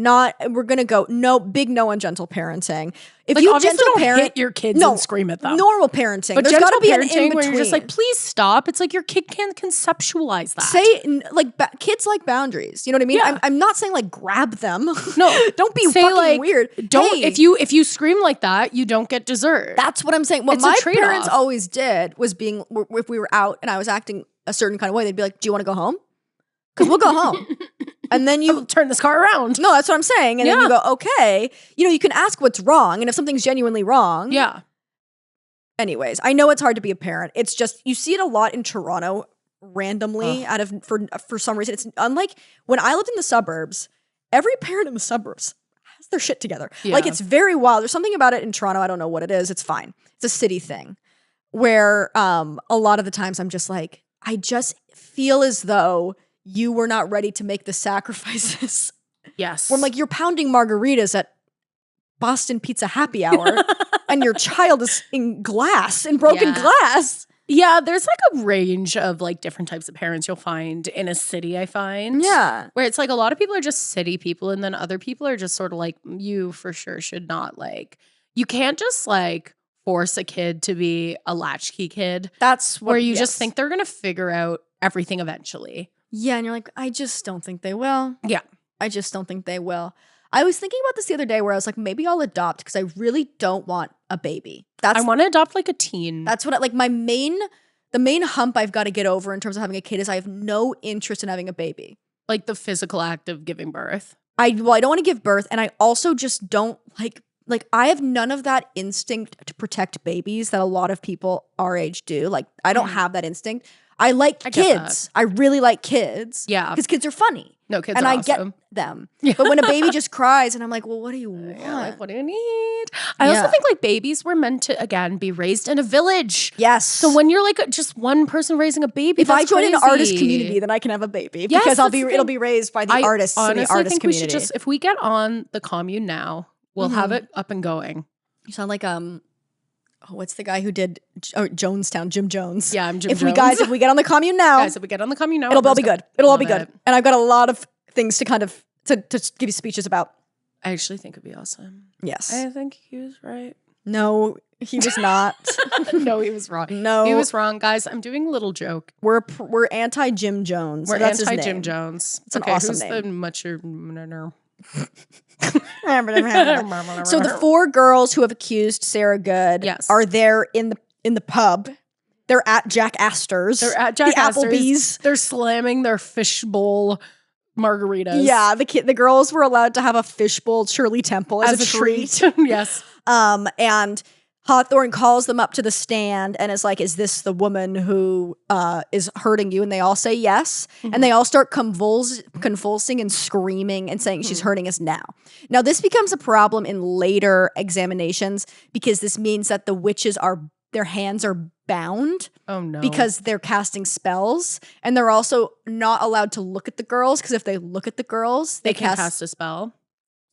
mess. we're gonna go big no on gentle parenting. If Like, you obviously gentle don't parent, hit your kids and scream at them. Normal parenting, But there's gentle got to be an parenting in where you're just like, between. please stop. It's like your kid can't conceptualize that. Say kids like boundaries. You know what I mean? Yeah. I'm not saying like grab them. No, don't be say fucking like, weird. Don't Hey, if you scream like that, you don't get dessert. That's what I'm saying. What It's a my trade-off. parents always did was if we were out and I was acting a certain kind of way, they'd be like, "Do you want to go home? Because we'll go home." And then you turn this car around. No, that's what I'm saying. And then you go, okay. You can ask what's wrong. And if something's genuinely wrong. Yeah. Anyways, I know it's hard to be a parent. It's just, you see it a lot in Toronto randomly for some reason. It's unlike when I lived in the suburbs, every parent in the suburbs has their shit together. Yeah. Like it's very wild. There's something about it in Toronto. I don't know what it is. It's fine. It's a city thing where a lot of the times I'm just like, I just feel as though you were not ready to make the sacrifices. Yes. Where I'm like, you're pounding margaritas at Boston Pizza Happy Hour and your child is in broken glass. Yeah, there's like a range of like different types of parents you'll find in a city, I find. Yeah. Where it's like a lot of people are just city people and then other people are just sort of like, you for sure should not like, you can't just like force a kid to be a latchkey kid. That's what, where you just think they're going to figure out everything eventually. Yeah, and you're like, I just don't think they will. Yeah. I just don't think they will. I was thinking about this the other day where I was like, maybe I'll adopt because I really don't want a baby. I want to adopt like a teen. That's what the main hump I've got to get over in terms of having a kid is I have no interest in having a baby. Like the physical act of giving birth. I don't want to give birth, and I also just don't like I have none of that instinct to protect babies that a lot of people our age do. Like I don't have that instinct. I like kids. I really like kids. Yeah. Because kids are funny. No, kids and are I awesome. get them. But when a baby just cries and I'm like, well, what do you want? Yeah, like, what do you need? I also think like babies were meant to, again, be raised in a village. Yes. So when you're like just one person raising a baby, if I join crazy. an artist community, then I can have a baby. Yes, because that's the it'll be raised by the artists in the artist think community. We should just, if we get on the commune now, we'll have it up and going. You sound like what's the guy who did Jonestown? Jim Jones. Yeah, I'm Jim If Jones. we get on the commune now, Guys, if we get on the commune now, it'll all be good. It'll all be Love good. it. And I've got a lot of things to kind of to give you speeches about. I actually think it'd be awesome. Yes. I think he was right. No, he was not. No, he was wrong. No. He was wrong, guys. I'm doing a little joke. We're anti Jim Jones. We're That's his anti Jim name. Jones. It's an awesome who's name. the mucher? So the 4 girls who have accused Sarah Good Yes. are there in the pub. They're at Jack Astor's. They're at Jack the Astor's. Applebee's. They're slamming their fishbowl margaritas. Yeah, the girls were allowed to have a fishbowl Shirley Temple as a treat. Yes. And Hawthorne calls them up to the stand and is like, is this the woman who is hurting you? And they all say yes. Mm-hmm. And they all start convulsing and screaming and saying she's hurting us now. Now, this becomes a problem in later examinations because this means that the witches their hands are bound Oh no. because they're casting spells. And they're also not allowed to look at the girls because if they look at the girls, they can cast a spell.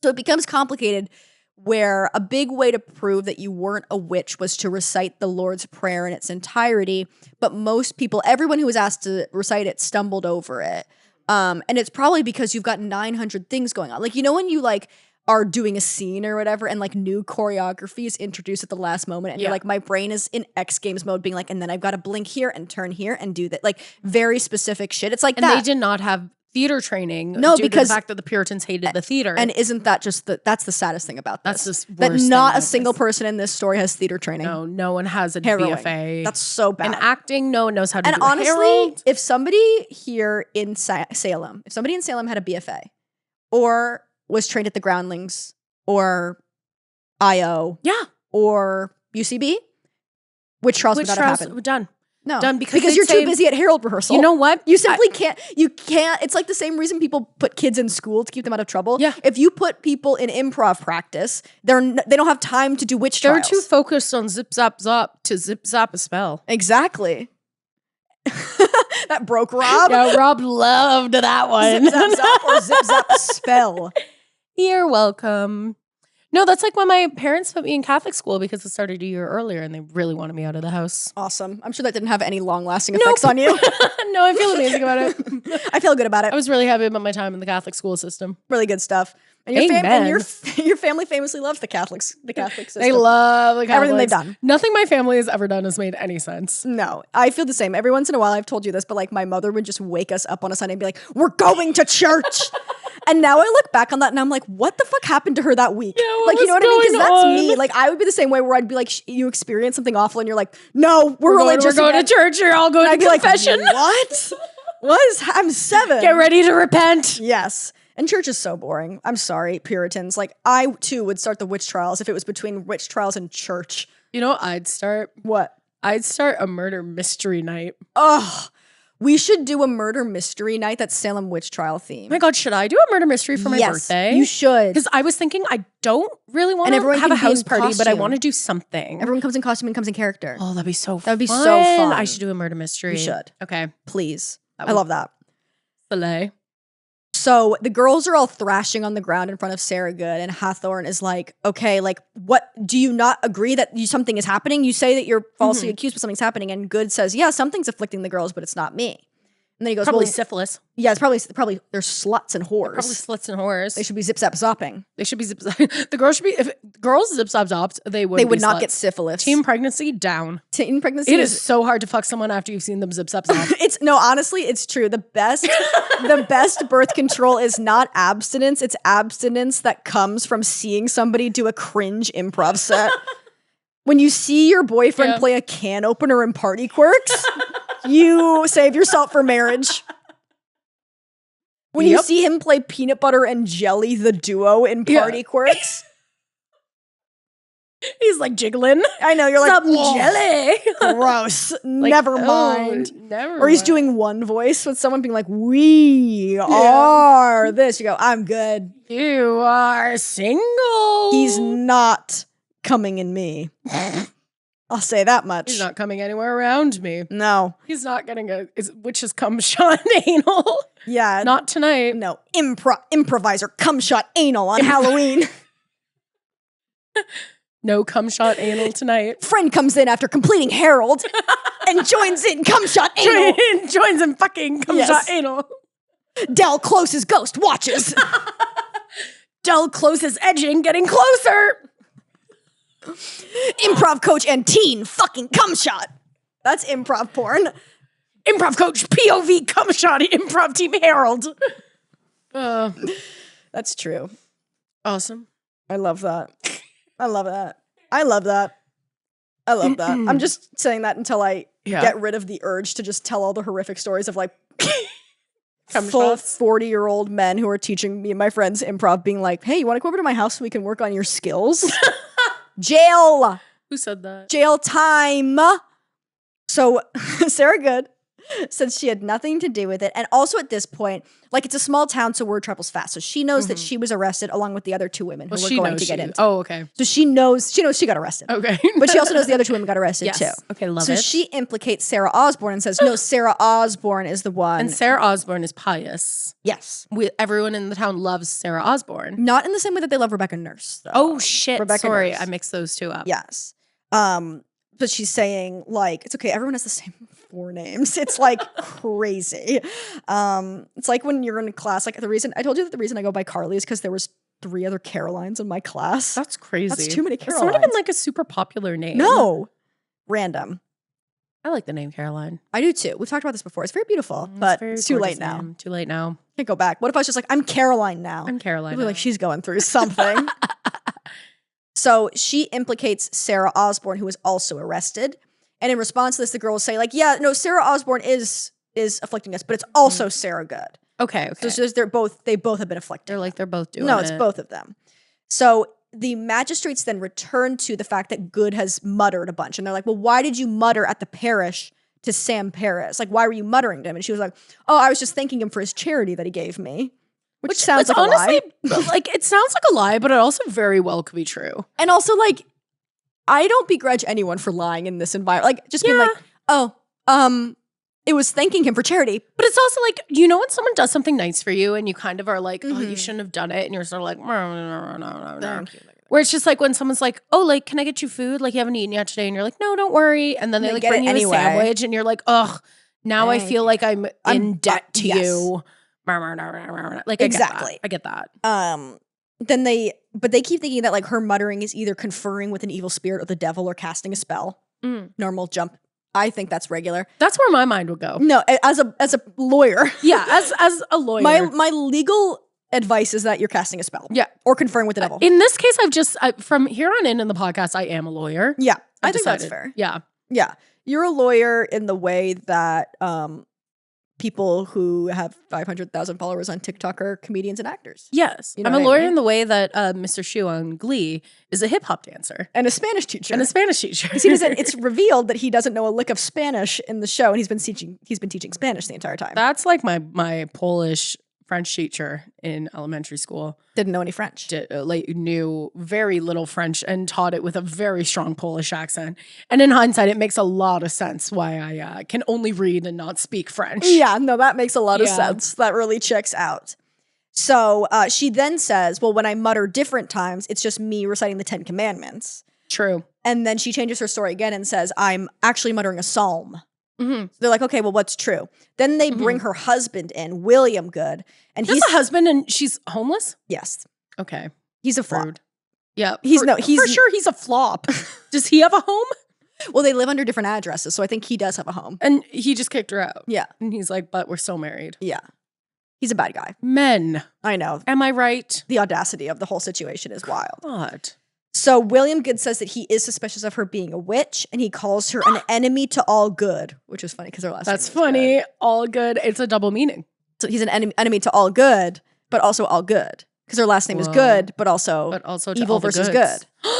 So it becomes complicated where a big way to prove that you weren't a witch was to recite the Lord's Prayer in its entirety. But most people, everyone who was asked to recite it stumbled over it. And it's probably because you've got 900 things going on. Like, you know, when you like are doing a scene or whatever and like new choreography is introduced at the last moment and you're like, my brain is in X Games mode being like, and then I've got to blink here and turn here and do that. Like very specific shit. It's like And that. they did not have theater training. No, due to because- the fact that the Puritans hated the theater. And isn't that just that's the saddest thing about this? That's the that worst thing not about a single this. person in this story has theater training. no one has a Harrowing. BFA. That's so bad. And acting, no one knows how to And do honestly, Harold. if somebody here in Salem, if somebody in Salem had a BFA or was trained at the Groundlings or IO Yeah. or UCB, which trials would Which not have trials happened? done? No, Done because you're they'd say- too busy at Herald rehearsal. You know what? You simply can't. You can't. It's like the same reason people put kids in school to keep them out of trouble. Yeah. If you put people in improv practice, they don't have time to do witch They're trials. too focused on zip zap zop to zip zap a spell. Exactly. That broke Rob. Yeah, Rob loved that one. Zip zap zop or zip zap spell. You're welcome. No, that's like when my parents put me in Catholic school because it started a year earlier and they really wanted me out of the house. Awesome. I'm sure that didn't have any long-lasting effects on you. No, I feel amazing about it. I feel good about it. I was really happy about my time in the Catholic school system. Really good stuff. And your, Amen. your family famously loves the Catholics. The Catholic system. They love the Everything they've Catholics. done. Nothing my family has ever done has made any sense. No, I feel the same. Every once in a while, I've told you this, but like my mother would just wake us up on a Sunday and be like, "We're going to church." And now I look back on that and I'm like, what the fuck happened to her that week? Yeah, what like, you know was what I mean? Because going that's on? me. Like, I would be the same way where I'd be like, you experience something awful and you're like, no, we're religious. We're going again. to church. You're all going And I'd to be like, confession. what? I'm 7. Get ready to repent. Yes. And church is so boring. I'm sorry, Puritans. Like, I too would start the witch trials if it was between witch trials and church. You know what I'd start? What? I'd start a murder mystery night. Oh, we should do a murder mystery night that's Salem witch trial theme. Oh my God, should I do a murder mystery for my birthday? You should. Because I was thinking I don't really want And to everyone have a can be in house party, but I costume. want to do something. Everyone comes in costume and comes in character. Oh, that'd be so fun. That'd be so fun. I should do a murder mystery. You should. Okay. Please. That I would- love that. Filet. So the girls are all thrashing on the ground in front of Sarah Good, and Hawthorne is like, okay, like, what, do you not agree that something is happening? You say that you're falsely accused, but something's happening. And Good says, yeah, something's afflicting the girls, but it's not me. And then he goes, Probably well, syphilis. yeah, it's probably they're sluts and whores. Probably slits and whores. They should be zip zap zopping. They should be zip. The girls should be. If girls zip zop zopped, they would. They would be not sluts. get syphilis. Teen pregnancy down. Teen pregnancy It is so hard to fuck someone after you've seen them zip zop zop. It's no, honestly, it's true. The best birth control is not abstinence. It's abstinence that comes from seeing somebody do a cringe improv set. When you see your boyfriend Yeah. play a can opener in Party Quirks, you save yourself for marriage. When you Yep. see him play Peanut Butter and Jelly, the duo in Yeah. Party Quirks, He's like jiggling. I know you're like, Some "Whoa, jelly. gross. Like, Never oh, mind. Never. Or he's mind. doing one voice with someone being like, we are this. You go, I'm good. You are single. He's not coming in me. I'll say that much. He's not coming anywhere around me. No. He's not getting which has come shot anal. Yeah. Not tonight. No. Improviser cum shot anal on Halloween. No cum shot anal tonight. Friend comes in after completing Herald and joins in cum shot anal. Joins in fucking cum shot anal. Del Close's ghost watches. Del Close's edging getting closer. Improv coach and teen fucking cum shot. That's improv porn. Improv coach POV cum shot improv team Harold. That's true. Awesome. I love that. I love that. I love that. I love that. I'm just saying that until I get rid of the urge to just tell all the horrific stories of like full 40-year-old men who are teaching me and my friends improv being like, hey, you want to come over to my house so we can work on your skills? Jail. Who said that? Jail time. So Sarah Good said she had nothing to do with it. And also at this point, like it's a small town, so word travels fast. So she knows that she was arrested along with the other two women who were going to get into. Oh, okay. So she knows she got arrested. Okay. But she also knows the other two women got arrested too. Okay, love so it. So she implicates Sarah Osborne and says, no, Sarah Osborne is the one. And Sarah Osborne is pious. Yes. Everyone in the town loves Sarah Osborne. Not in the same way that they love Rebecca Nurse, though. Oh, shit. Rebecca Sorry, Nurse. I mixed those two up. Yes. But she's saying, like, it's okay, everyone has the same 4 names. It's like crazy. It's like when you're in class, like I told you that the reason I go by Carley is because there was 3 other Carolines in my class. That's crazy. That's too many Carolines. It's not even like a super popular name. No. Random. I like the name Caroline. I do too. We've talked about this before. It's very beautiful, but it's too late now. Too late now. Can't go back. What if I was just like, I'm Caroline now? I'm Caroline. People be like, she's going through something. So she implicates Sarah Osborne, who was also arrested. And in response to this, the girl will say, like, yeah, no, Sarah Osborne is afflicting us, but it's also Sarah Good. Okay. So they both have been afflicted. They're both doing it. No, it's both of them. So the magistrates then return to the fact that Good has muttered a bunch. And they're like, well, why did you mutter at the parish to Sam Paris? Like, why were you muttering to him? And she was like, oh, I was just thanking him for his charity that he gave me. Which sounds like honestly, a lie. Like, it sounds like a lie, but it also very well could be true. And also, like, I don't begrudge anyone for lying in this environment. Like, just being like, oh, it was thanking him for charity. But it's also like, you know when someone does something nice for you and you kind of are like, oh, you shouldn't have done it. And you're sort of like, no. Where it's just like when someone's like, oh, like, can I get you food? Like, you haven't eaten yet today. And you're like, no, don't worry. And then they like bring you a sandwich and you're like, ugh, now I feel like I'm in debt to you. Like, exactly. I get that. But they keep thinking that like her muttering is either conferring with an evil spirit or the devil or casting a spell. Normal jump. I think that's regular. That's where my mind would go. No, as a lawyer. Yeah, as a lawyer. My legal advice is that you're casting a spell. Yeah. Or conferring with the devil. In this case, from here on in the podcast, I am a lawyer. Yeah. I I've think decided. that's fair. Yeah. Yeah. You're a lawyer in the way that people who have 500,000 followers on TikTok are comedians and actors. Yes. You know I'm a what I lawyer mean? in the way that Mr. Shu on Glee is a hip hop dancer. And a Spanish teacher. It's revealed that he doesn't know a lick of Spanish in the show, and he's been teaching Spanish the entire time. That's like my Polish French teacher in elementary school. Didn't know any French. Knew very little French and taught it with a very strong Polish accent. And in hindsight, it makes a lot of sense why I can only read and not speak French. Yeah, no, that makes a lot of sense. That really checks out. So she then says, well, when I mutter different times, it's just me reciting the 10 Commandments. True. And then she changes her story again and says, I'm actually muttering a psalm. Mm-hmm. They're like, okay, well, what's true? Then they bring her husband in, William Good. And he's a husband and she's homeless? Yes. Okay. He's a flop. Rude. Yeah. He's for sure he's a flop. Does he have a home? Well, they live under different addresses, so I think he does have a home. And he just kicked her out. Yeah. And he's like, but we're still married. Yeah. He's a bad guy. Men. I know. Am I right? The audacity of the whole situation is wild. God. So William Good says that he is suspicious of her being a witch, and he calls her an enemy to all good, which is funny because her last That's name is funny. Good. All good. It's a double meaning. So he's an enemy to all good, but also all good. Because her last name is Good, but also to evil all the versus goods. good.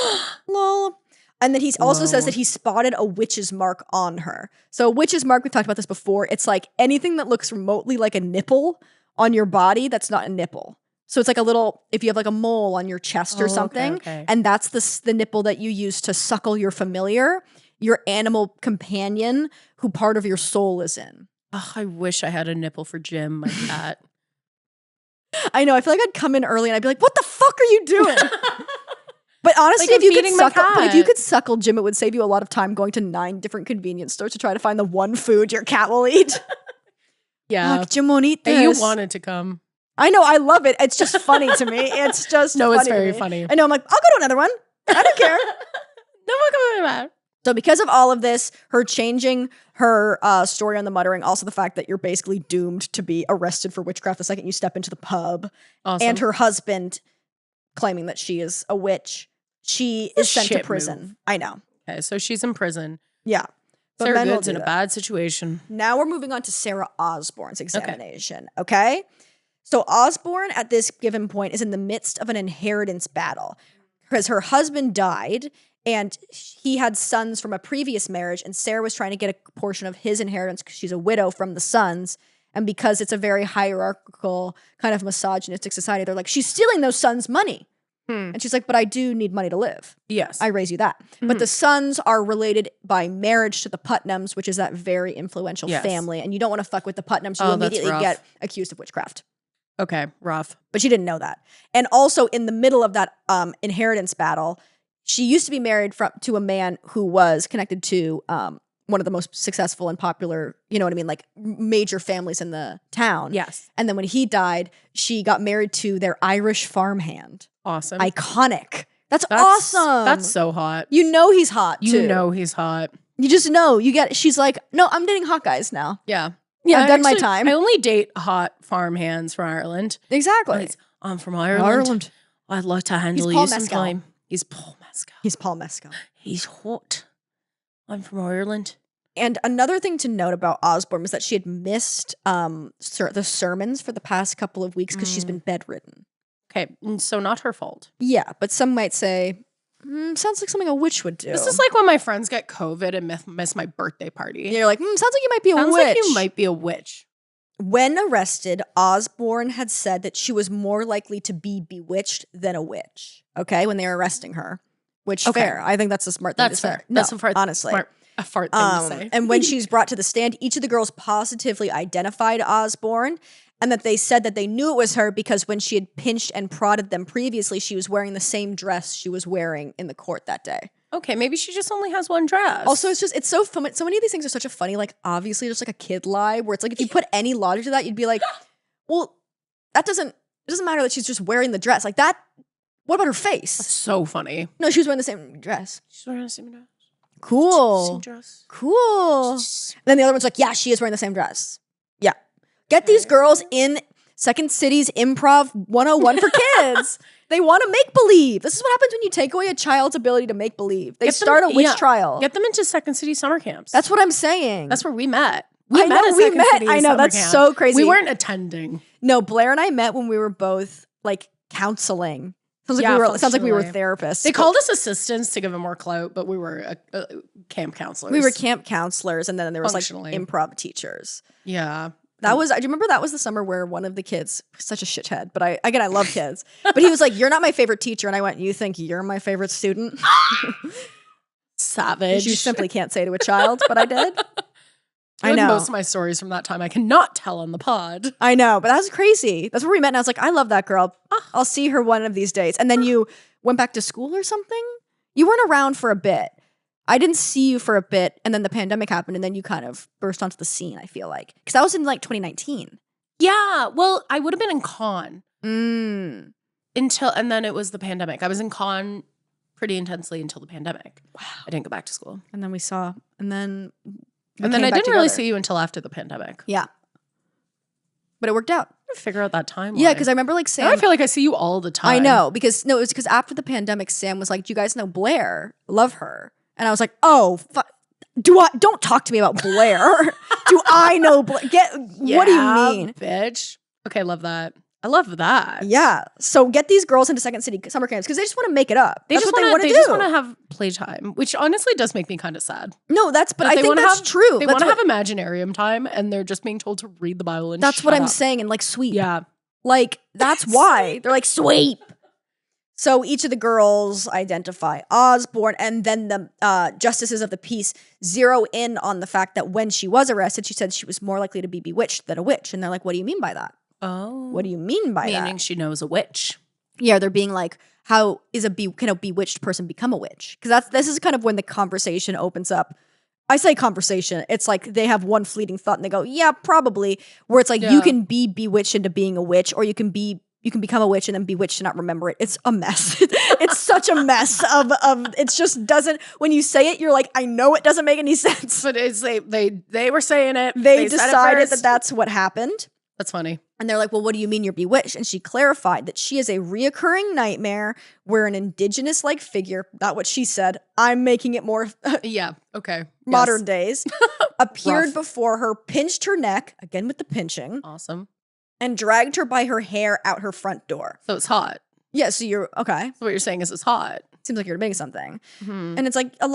Lol. And then he also says that he spotted a witch's mark on her. So a witch's mark, we've talked about this before. It's like anything that looks remotely like a nipple on your body that's not a nipple. So it's like a little, if you have like a mole on your chest or something, okay. and that's the nipple that you use to suckle your familiar, your animal companion, who part of your soul is in. Oh, I wish I had a nipple for Jim, my cat. I know. I feel like I'd come in early and I'd be like, what the fuck are you doing? But honestly, Like, if you could feeding my suckle, but if you cat. could suckle Jim, it would save you a lot of time going to 9 different convenience stores to try to find the one food your cat will eat. Yeah. Look, Jim won't eat this. Hey, you wanted to come. I know, I love it. It's just funny to me. It's just No, funny it's very to me. funny. I know, I'm like, I'll go to another one. I don't care. No one coming back. So because of all of this, her changing her story on the muttering, also the fact that you're basically doomed to be arrested for witchcraft the second you step into the pub, Awesome. and her husband claiming that she is a witch, she is sent to shit prison. move. I know. Okay, so she's in prison. Yeah. But Sarah men will Good's do in a that. bad situation. Now we're moving on to Sarah Osborne's examination, okay? So Osborne at this given point is in the midst of an inheritance battle because her husband died and he had sons from a previous marriage, and Sarah was trying to get a portion of his inheritance because she's a widow from the sons. And because it's a very hierarchical, kind of misogynistic society, they're like, she's stealing those sons' money. And she's like, but I do need money to live. Yes. I raise you that. But the sons are related by marriage to the Putnams, which is that very influential Yes. family. And you don't want to fuck with the Putnams. You Oh, that's immediately rough. get accused of witchcraft. Okay, rough. But she didn't know that. And also in the middle of that inheritance battle, she used to be married to a man who was connected to one of the most successful and popular, you know what I mean, like major families in the town. Yes. And then when he died, she got married to their Irish farmhand. Awesome. Iconic. That's awesome. That's so hot. You know he's hot too. You know he's hot. You just know. She's like, no, I'm dating hot guys now. Yeah. Yeah, I've I done my actually- time. I only date hot farmhands from Ireland. Exactly. I'm from Ireland. I'd like to handle Paul you Mescal. sometime. He's Paul Mescal. He's Paul Mescal. He's hot. I'm from Ireland. And another thing to note about Osborne was that she had missed the sermons for the past couple of weeks because she's been bedridden. Okay, so not her fault. Yeah, but some might say, sounds like something a witch would do. This is like when my friends get COVID and miss my birthday party. You're like, sounds like you might be a Sounds witch. like you might be a witch. When arrested, Osborne had said that she was more likely to be bewitched than a witch. Okay, when they were arresting her, which Okay. fair. I think that's a smart thing That's to say. fair. That's No, a fart. honestly. A fart thing to say. And when she's brought to the stand, each of the girls positively identified Osborne, and that they said that they knew it was her because when she had pinched and prodded them previously, she was wearing the same dress she was wearing in the court that day. Okay, maybe she just only has one dress. Also, it's so fun. So many of these things are such a funny, like, obviously just like a kid lie, where it's like if you put any logic to that, you'd be like, well, it doesn't matter that she's just wearing the dress. Like that, what about her face? so funny. No, she was wearing the same dress. She's wearing the same dress. Cool. Same dress. Cool. And then the other one's like, yeah, she is wearing the same dress. Yeah. Get these girls in Second City's Improv 101 for kids. They want to make believe. This is what happens when you take away a child's ability to make believe. They Get them- start a witch yeah. trial. Get them into Second City summer camps. That's what I'm saying. That's where we met. I know, at we Second met. City I know, summer that's camp. so crazy. We weren't attending. No, Blair and I met when we were both like counseling. Sounds like Yeah, we were functionally. therapists. They called us assistants to give them more clout, but we were camp counselors. We were camp counselors, and then there was like Functionally. improv teachers. Yeah. That was, do you remember that was the summer where one of the kids, such a shithead, but I love kids, but he was like, you're not my favorite teacher. And I went, you think you're my favorite student? Savage. Which you simply can't say to a child, but I did. I know. Most of my stories from that time I cannot tell on the pod. I know, but that was crazy. That's where we met. And I was like, I love that girl. I'll see her one of these days. And then you went back to school or something? You weren't around for a bit. I didn't see you for a bit. And then the pandemic happened. And then you kind of burst onto the scene, I feel like. Because that was in like 2019. Yeah. Well, I would have been in con Mm. and then it was the pandemic. I was in con pretty intensely until the pandemic. Wow. I didn't go back to school. And then we saw, and then I didn't really see you until after the pandemic. Yeah. But it worked out. Figure out that time. Yeah, because I remember like now Sam. I feel like I see you all the time. I know, because it was because after the pandemic, Sam was like, "Do you guys know Blair? Love her." And I was like, "Oh, don't talk to me about Blair. Do I know Blair? What do you mean, bitch?" Okay, love that. I love that. Yeah. So get these girls into Second City summer camps because they just want to make it up. They That's just what want they to want to do. just want to have playtime, which honestly does make me kind of sad. No, but That I they think wanna that's have- true. They want to have Imaginarium time, and they're just being told to read the Bible. And That's what shut I'm up. saying. And like sweep. Yeah. Like that's why they're like sweep. So each of the girls identify Osborne, and then the justices of the peace zero in on the fact that when she was arrested, she said she was more likely to be bewitched than a witch. And they're like, "What do you mean by that? Oh. What do you mean by Meaning that?" she knows a witch. Yeah, they're being like, how can a bewitched person become a witch? Because this is kind of when the conversation opens up. I say conversation. It's like they have one fleeting thought and they go, yeah, probably. Where it's like you can be bewitched into being a witch, or you can become a witch and then bewitched to not remember it. It's a mess. It's such a mess of it just doesn't, when you say it, you're like, I know it doesn't make any sense. But it's they were saying it. They said decided it that that's what happened. That's funny. And they're like, well, what do you mean you're bewitched? And she clarified that she is a reoccurring nightmare where an indigenous-like figure, not what she said, I'm making it more Yeah. Okay. modern days, appeared Rough. before her, pinched her neck, again with the pinching, Awesome. and dragged her by her hair out her front door. So it's hot. Yeah, so you're, okay. So what you're saying is it's hot. Seems like you're admitting something. Mhm. And it's like, I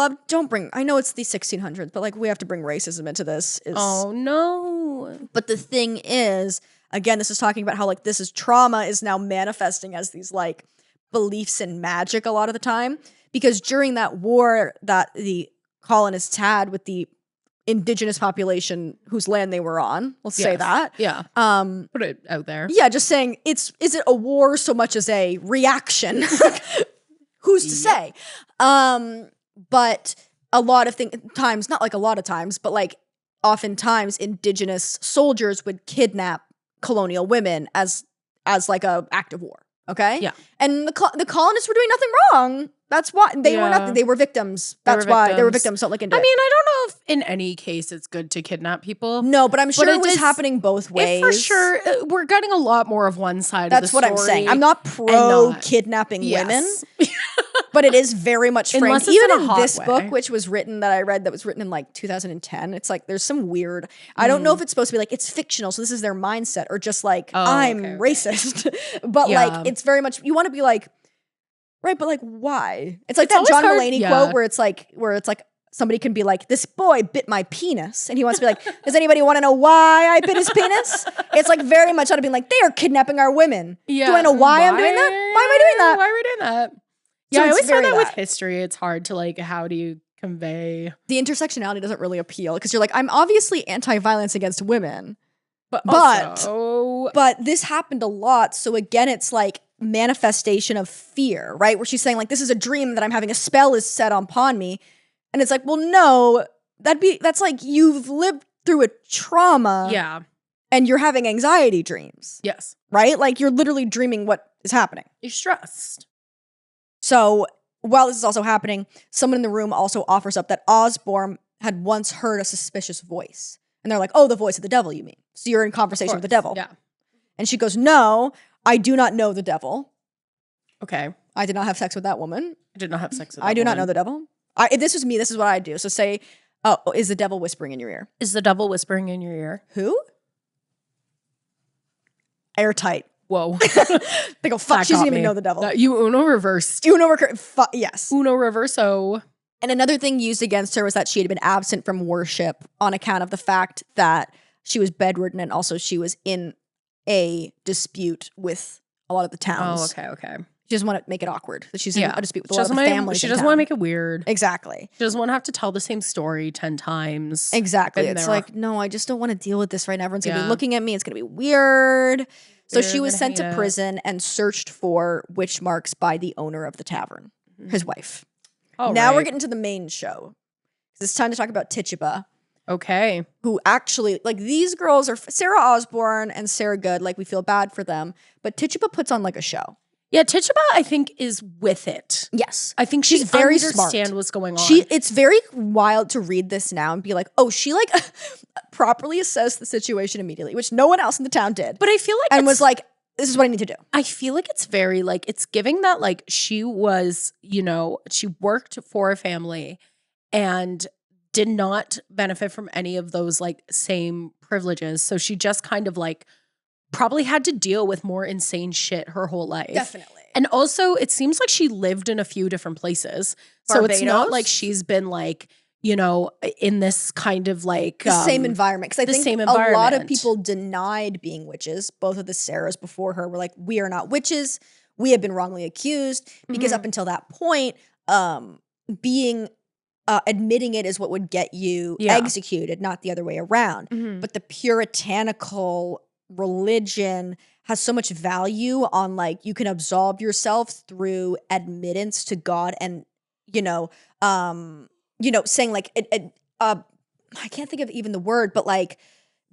know it's the 1600s, but like we have to bring racism into this. Oh no. But the thing is, again, this is talking about how like this is trauma is now manifesting as these like beliefs in magic a lot of the time. Because during that war that the colonists had with the indigenous population whose land they were on, let's say Yes. that. Yeah. Put it out there. Yeah, just saying is it a war so much as a reaction? Who's to say? But a lot of times, not like a lot of times, but like oftentimes indigenous soldiers would kidnap colonial women as like a act of war. Okay. Yeah. And the colonists were doing nothing wrong. That's why they were not. They were victims. That's why they were victims. Don't look into it. I mean, I don't know if in any case it's good to kidnap people. No, but I'm sure it was is- happening both ways. For sure, we're getting a lot more of one side That's of the what story. I'm saying. I'm not pro not- kidnapping women, Yes. but it is very much framed. Unless it's Even in a in hot this way. book, which was written that I read that was written in like 2010, it's like there's some weird. I don't know if it's supposed to be like it's fictional, so this is their mindset, or just like I'm okay. racist. But Yeah. like it's very much you want to be like, right? But like why? It's like It's that always John hard- Mulaney yeah. quote where it's like somebody can be like, this boy bit my penis. And he wants to be like, does anybody want to know why I bit his penis? It's like very much out of being like, they are kidnapping our women. Yeah. Do I know why I'm doing that? Why am I doing that? Why are we doing that? So Yeah, I it's always find very that with that. history, it's hard to like, how do you convey? The intersectionality doesn't really appeal because you're like, I'm obviously anti-violence against women. But This happened a lot. So again, it's like manifestation of fear, right? Where she's saying like, this is a dream that I'm having, a spell is set upon me. And it's like, well, no, that's like you've lived through a trauma. yeah. And you're having anxiety dreams, Yes. right? Like you're literally dreaming what is happening. You're stressed. So while this is also happening, someone in the room also offers up that Osborne had once heard a suspicious voice. And they're like, oh, the voice of the devil, you mean? So you're in conversation with the devil. Yeah. And she goes, no, I do not know the devil. Okay. I did not have sex with that woman. I did not have sex with I do not know the devil. If this was me, this is what I do. So say, oh, is the devil whispering in your ear? Is the devil whispering in your ear? Who? Airtight. Whoa. They go, fuck, That she doesn't got even me. know the devil. You Uno reversed. Yes. Uno reverso. And another thing used against her was that she had been absent from worship on account of the fact that she was bedridden and also she was in a dispute with a lot of the towns. Oh, okay. She doesn't want to make it awkward that she's in a dispute with a lot of the wanna- families. She in doesn't town. want to make it weird. Exactly. She doesn't want to have to tell the same story 10 times. Exactly. Been It's there. like, no, I just don't want to deal with this right now. Everyone's going to be Yeah. looking at me. It's going to be weird. So They're she was gonna sent to hate it. prison and searched for witch marks by the owner of the tavern, his wife. All Now we're right. getting to the main show. It's time to talk about Tituba, Okay. who actually, like, these girls are Sarah Osborne and Sarah Good. Like, we feel bad for them, but Tituba puts on like a show. Yeah, Tituba, I think, is with it. Yes. I think She's very smart. understand what's going on. It's very wild to read this now and be like, oh, she like properly assessed the situation immediately, which no one else in the town did. but I feel like And it's- was like, this is what I need to do. I feel like it's very like it's giving that like she was, she worked for a family and did not benefit from any of those like same privileges. So she just kind of like probably had to deal with more insane shit her whole life. Definitely. And also it seems like she lived in a few different places. So it's not Barbados? like she's been like, in this kind of like The same environment. Because I the think same a lot of environment. people denied being witches. Both of the Sarahs before her were like, we are not witches. We have been wrongly accused. Because Mhm. up until that point, admitting it is what would get you Yeah. executed, not the other way around. Mhm. But the puritanical religion has so much value on like you can absolve yourself through admittance to God and saying like I can't think of even the word, but like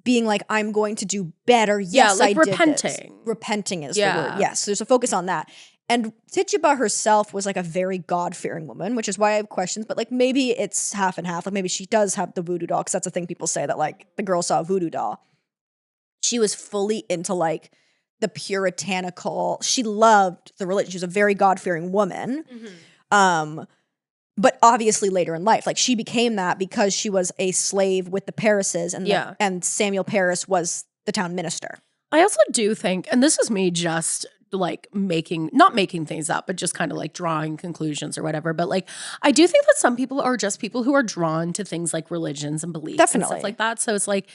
being like I'm going to do better. Yes, like I repenting. did this. Repenting is the word. Yes, there's a focus on that. And Tituba herself was like a very God-fearing woman, which is why I have questions. But like maybe it's half and half. Like maybe she does have the voodoo doll because that's a thing people say that like the girl saw a voodoo doll. She was fully into like the puritanical. She loved the religion. She was a very God-fearing woman. But obviously later in life, like she became that because she was a slave with the Parises and Samuel Paris was the town minister. I also do think, and this is me just like not making things up, but just kind of like drawing conclusions or whatever. But like, I do think that some people are just people who are drawn to things like religions and beliefs and stuff like that. So it's like,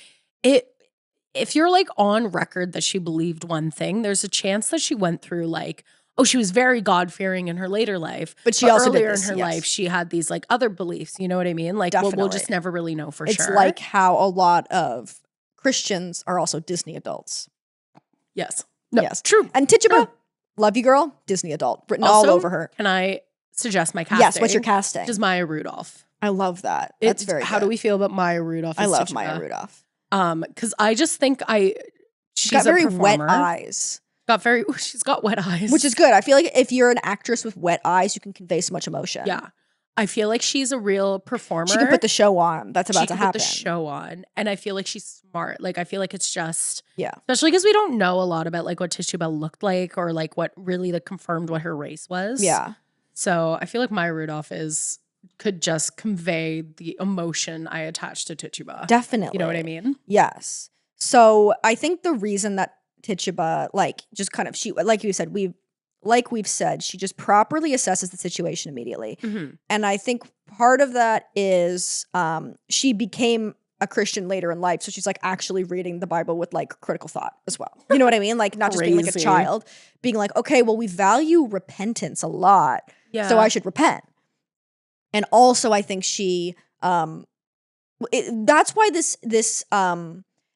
if you're like on record that she believed one thing, there's a chance that she went through like, she was very God-fearing in her later life. But she also earlier did this, in her life, she had these like other beliefs. You know what I mean? Like we'll just never really know for sure. It's like how a lot of Christians are also Disney adults. Yes. No, yes. True. And Tituba, love you girl, Disney adult, written also, all over her. Can I suggest my casting? Yes, what's your casting? Just Maya Rudolph. I love that. That's very How good. do we feel about Maya Rudolph? I love Maya Rudolph. Because I just think she's got very a wet performer. Eyes. She's got wet eyes. Which is good. I feel like if you're an actress with wet eyes, you can convey so much emotion. Yeah. I feel like she's a real performer. She can put the show on. That's about to happen. Put the show on. And I feel like she's smart. Like, I feel like it's just, yeah. Especially because we don't know a lot about like what Tituba looked like or like what really confirmed what her race was. Yeah. So I feel like Maya Rudolph could just convey the emotion I attach to Tituba. Definitely. You know what I mean? Yes. So I think the reason that Tituba, like, just kind of, like you said, we've said, she just properly assesses the situation immediately. Mm-hmm. And I think part of that is she became a Christian later in life. So she's like actually reading the Bible with like critical thought as well. You know what I mean? Like not just being like a child, being like, okay, well, we value repentance a lot. Yeah. So I should repent. And also I think she, that's why this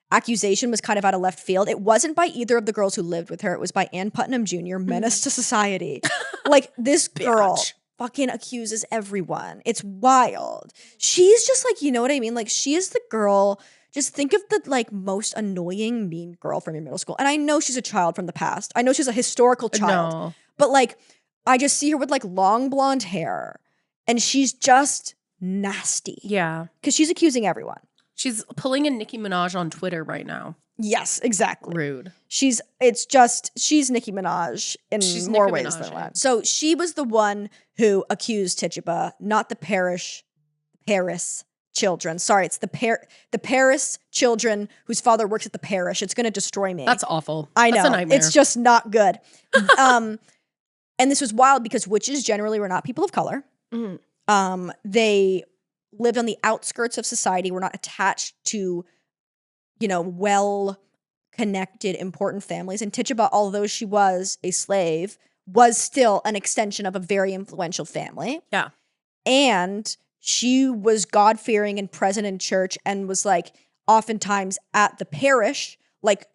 accusation was kind of out of left field. It wasn't by either of the girls who lived with her. It was by Ann Putnam Jr., menace to society. Like this girl fucking accuses everyone. It's wild. She's just like, you know what I mean? Like she is the girl. Just think of the like most annoying mean girl from your middle school. And I know she's a child from the past. I know she's a historical child. No. But like I just see her with like long blonde hair and she's just nasty. Yeah. Because she's accusing everyone. She's pulling a Nicki Minaj on Twitter right now. Yes, exactly. Rude. She's Nicki Minaj in more ways than one. So she was the one who accused Tituba, not the Paris children. Sorry, it's the Paris children whose father works at the parish. It's going to destroy me. That's awful. I know. That's a nightmare. It's just not good. And this was wild because witches generally were not people of color. Mm-hmm. They lived on the outskirts of society, were not attached to, well-connected, important families. And Tituba, although she was a slave, was still an extension of a very influential family. Yeah. And she was God-fearing and present in church and was like oftentimes at the parish, like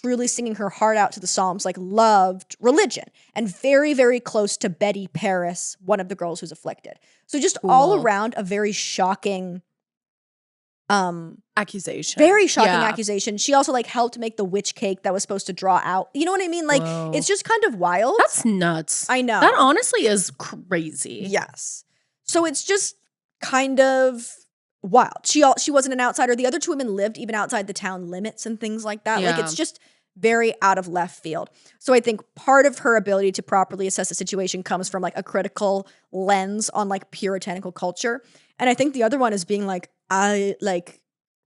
truly singing her heart out to the Psalms, like loved religion and very, very close to Betty Paris, one of the girls who's afflicted. So just all around a very shocking accusation. Very shocking accusation. She also like helped make the witch cake that was supposed to draw out. You know what I mean? Like it's just kind of wild. That's nuts. I know. That honestly is crazy. Yes. So it's just kind of wild. She wasn't an outsider. The other two women lived even outside the town limits and things like that. Yeah. Like it's just very out of left field. So I think part of her ability to properly assess the situation comes from like a critical lens on like puritanical culture. And I think the other one is being like,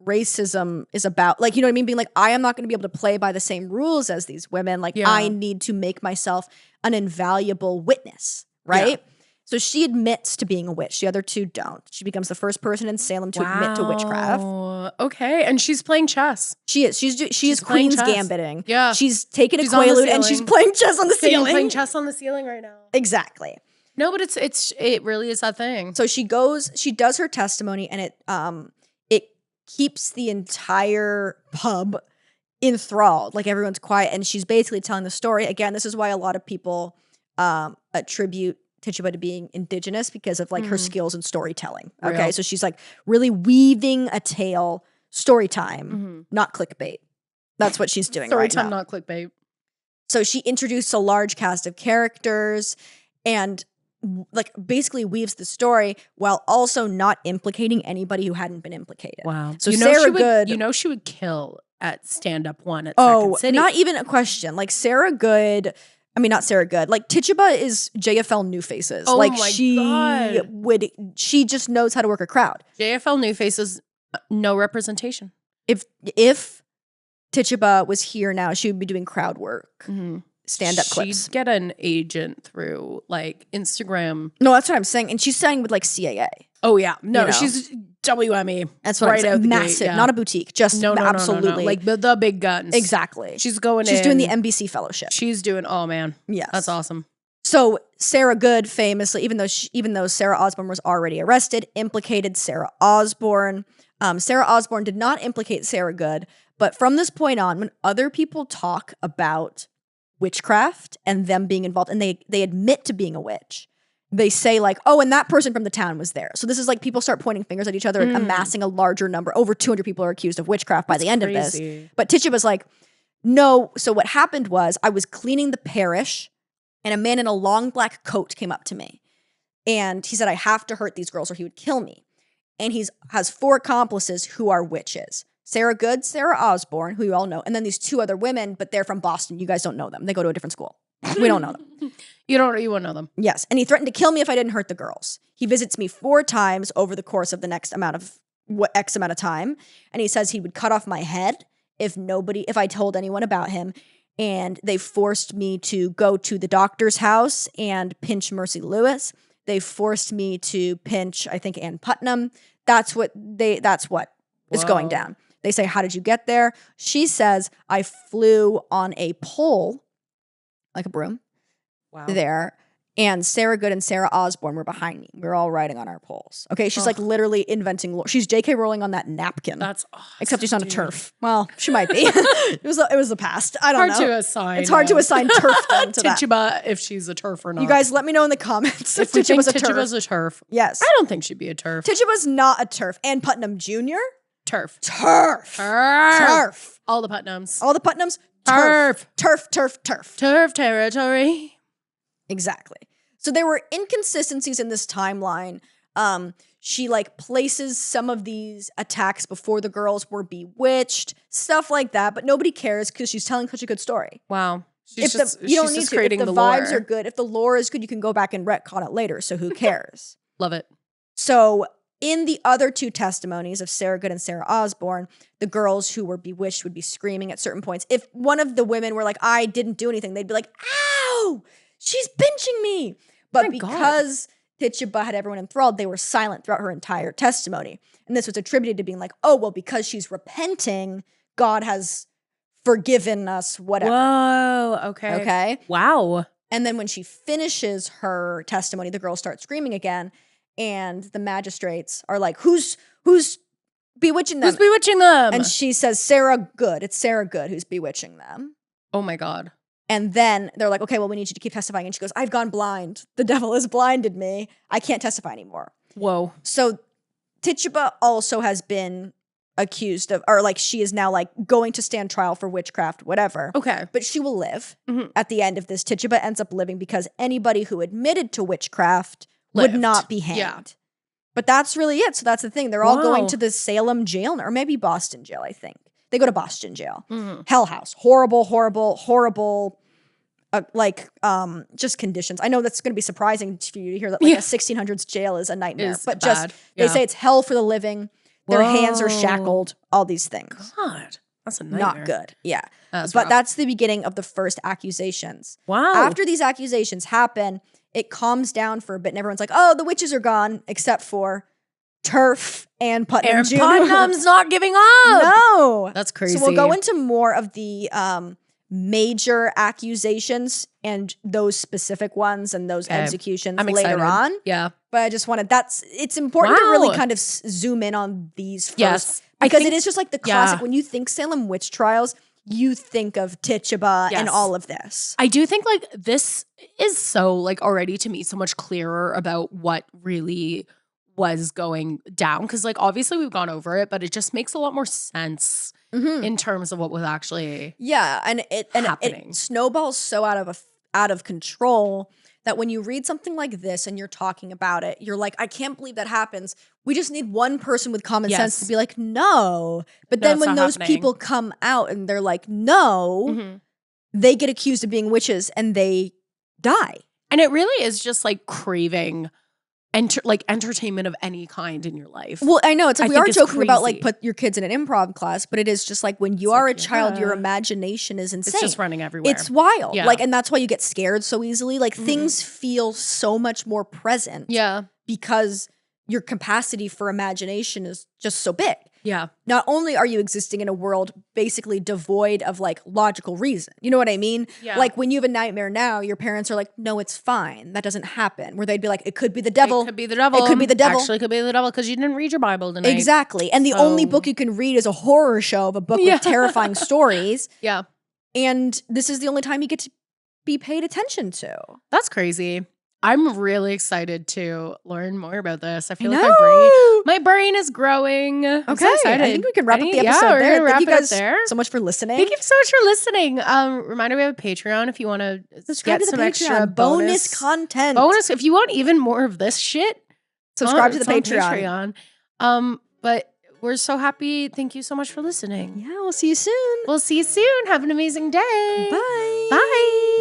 racism is about like, you know what I mean? Being like, I am not going to be able to play by the same rules as these women. Like I need to make myself an invaluable witness. Right. Yeah. So she admits to being a witch. The other two don't. She becomes the first person in Salem to admit to witchcraft. Okay. And she's playing chess. She is. She's Queen's Gambiting. Yeah. She's taking a Quaalude and she's playing chess on the ceiling. Playing chess on the ceiling right now. Exactly. No, but it really is that thing. So she does her testimony and it keeps the entire pub enthralled. Like everyone's quiet, and she's basically telling the story. Again, this is why a lot of people attribute Tituba to being indigenous because of like her skills in storytelling. Okay, Real. so she's like really weaving a tale, story time, not clickbait. That's what she's doing Story right time, now. not clickbait. So she introduced a large cast of characters and like basically weaves the story while also not implicating anybody who hadn't been implicated. Wow. So she Sarah would, Good, you know, she would kill at Stand Up One at Second City. not even a question. Like Sarah Good, I mean not Sarah Good. Like Tituba is JFL New Faces. Oh like my she God. she just knows how to work a crowd. JFL New Faces, no representation. If Tituba was here now, she would be doing crowd work. Stand-up clips. She'd get an agent through like Instagram. No, that's what I'm saying. And she's signing with like CAA. Oh yeah, no, You know. she's WME. That's what right I'm saying. out the Massive, gate, yeah. not a boutique. Just No, absolutely. like the big guns. Exactly. She's going. She's doing the in. NBC fellowship. She's doing. Oh man, Yes, that's awesome. So Sarah Good famously, even though Sarah Osborne was already arrested, implicated Sarah Osborne. Sarah Osborne did not implicate Sarah Good, but from this point on, when other people talk about witchcraft and them being involved, and they admit to being a witch, they say like, oh, and that person from the town was there. So this is like people start pointing fingers at each other and amassing a larger number. Over 200 people are accused of witchcraft by the end of this. But Tituba's like, no. So what happened was I was cleaning the parish and a man in a long black coat came up to me. And he said, I have to hurt these girls or he would kill me. And he has 4 accomplices who are witches. Sarah Good, Sarah Osborne, who you all know, and then these 2 other women, but they're from Boston. You guys don't know them. They go to a different school. We don't know them. You won't know them. Yes. And he threatened to kill me if I didn't hurt the girls. He visits me 4 times over the course of the next X amount of time. And he says he would cut off my head if I told anyone about him. And they forced me to go to the doctor's house and pinch Mercy Lewis. They forced me to pinch, I think, Ann Putnam. That's what is going down. They say, how did you get there? She says, I flew on a pole, like a broom, there. And Sarah Good and Sarah Osborne were behind me. We were all riding on our poles. Okay, she's like literally inventing lore. She's J.K. Rowling on that napkin. That's awesome, except she's not a TERF. Well, she might be. it was the past. I don't know. To assign. It's hard to assign TERF to that. Tituba, if she's a TERF or not. You guys, let me know in the comments if we think Tituba's a Tituba's TERF. a TERF. Yes, I don't think she'd be a TERF. Tituba's not a TERF. Ann Putnam Jr. TERF. TERF. TERF. All the Putnams. All the Putnams. TERF. TERF. TERF. TERF. TERF territory. Exactly. So there were inconsistencies in this timeline. She like places some of these attacks before the girls were bewitched, stuff like that. But nobody cares because she's telling such a good story. Wow. You don't need to. If the vibes are good, if the lore is good, you can go back and retcon it later. So who cares? Love it. So in the other 2 testimonies of Sarah Good and Sarah Osborne, the girls who were bewitched would be screaming at certain points. If one of the women were like, I didn't do anything, they'd be like, ow, she's pinching me. But because Tituba had everyone enthralled, they were silent throughout her entire testimony. And this was attributed to being like, oh, well, because she's repenting, God has forgiven us, whatever. Whoa, okay. Okay? Wow. And then when she finishes her testimony, the girls start screaming again. And the magistrates are like, who's bewitching them? Who's bewitching them? And she says, Sarah Good. It's Sarah Good who's bewitching them. Oh my God. And then they're like, okay, well, we need you to keep testifying. And she goes, I've gone blind. The devil has blinded me. I can't testify anymore. Whoa. So Tituba also has been accused of, or like she is now like going to stand trial for witchcraft, whatever. Okay. But she will live. At the end of this, Tituba ends up living because anybody who admitted to witchcraft would not be hanged. Yeah. But that's really it. So that's the thing. They're all going to the Salem jail, or maybe Boston jail, I think. They go to Boston jail. Hell house. Horrible, just conditions. I know that's going to be surprising for you to hear that like a 1600s jail is a nightmare. But just, they say it's hell for the living. Their hands are shackled. All these things. God. That's a nightmare. Not good. Yeah. That's but rough. that's the beginning of the first accusations. Wow. After these accusations happen, it calms down for a bit and everyone's like, oh, the witches are gone, except for TERF and Putnam Jr. Putnam's not giving up. No. That's crazy. So we'll go into more of the major accusations and those specific ones and those executions later on. Yeah. But I just wanted, it's important to really kind of zoom in on these first. Yes. Because it is just like the classic, when you think Salem witch trials, you think of tituba and Yes. all of this. I do think like this is so like already to me so much clearer about what really was going down, because like obviously we've gone over it, but it just makes a lot more sense in terms of what was actually and it happening. snowballs so out of control that when you read something like this and you're talking about it, you're like, I can't believe that happens. We just need one person with common sense to be like, no. But No, then it's when not those happening. people come out and they're like, no, they get accused of being witches and they die. And it really is just like craving entertainment of any kind in your life. Well, I know it's like I we think are it's joking about like crazy. put your kids in an improv class, but it is just like when you are like, a child, your yeah. imagination is insane. It's just running everywhere. It's wild. Yeah. Like, and that's why you get scared so easily. Like things feel so much more present. Yeah. Because your capacity for imagination is just so big. Yeah. Not only are you existing in a world basically devoid of like logical reason, you know what I mean? Yeah. Like when you have a nightmare now, your parents are like, no, it's fine. That doesn't happen. Where they'd be like, it could be the devil. It could be the devil. It could be the devil. Actually, could be the devil because you didn't read your Bible tonight. Exactly. And the only book you can read is a horror show of a book with terrifying stories. Yeah. And this is the only time you get to be paid attention to. That's crazy. I'm really excited to learn more about this. I feel like know. my brain is growing. I'm so Okay, excited. I think we can wrap up the episode we're there. gonna wrap Thank you it up guys there. so much for listening. Thank you so much for listening. Reminder, we have a Patreon if you want to Subscribe get to the some Patreon. extra bonus content. Bonus if you want even more of this shit. Subscribe to the it's on Patreon. But we're so happy. Thank you so much for listening. Yeah, we'll see you soon. We'll see you soon. Have an amazing day. Bye. Bye.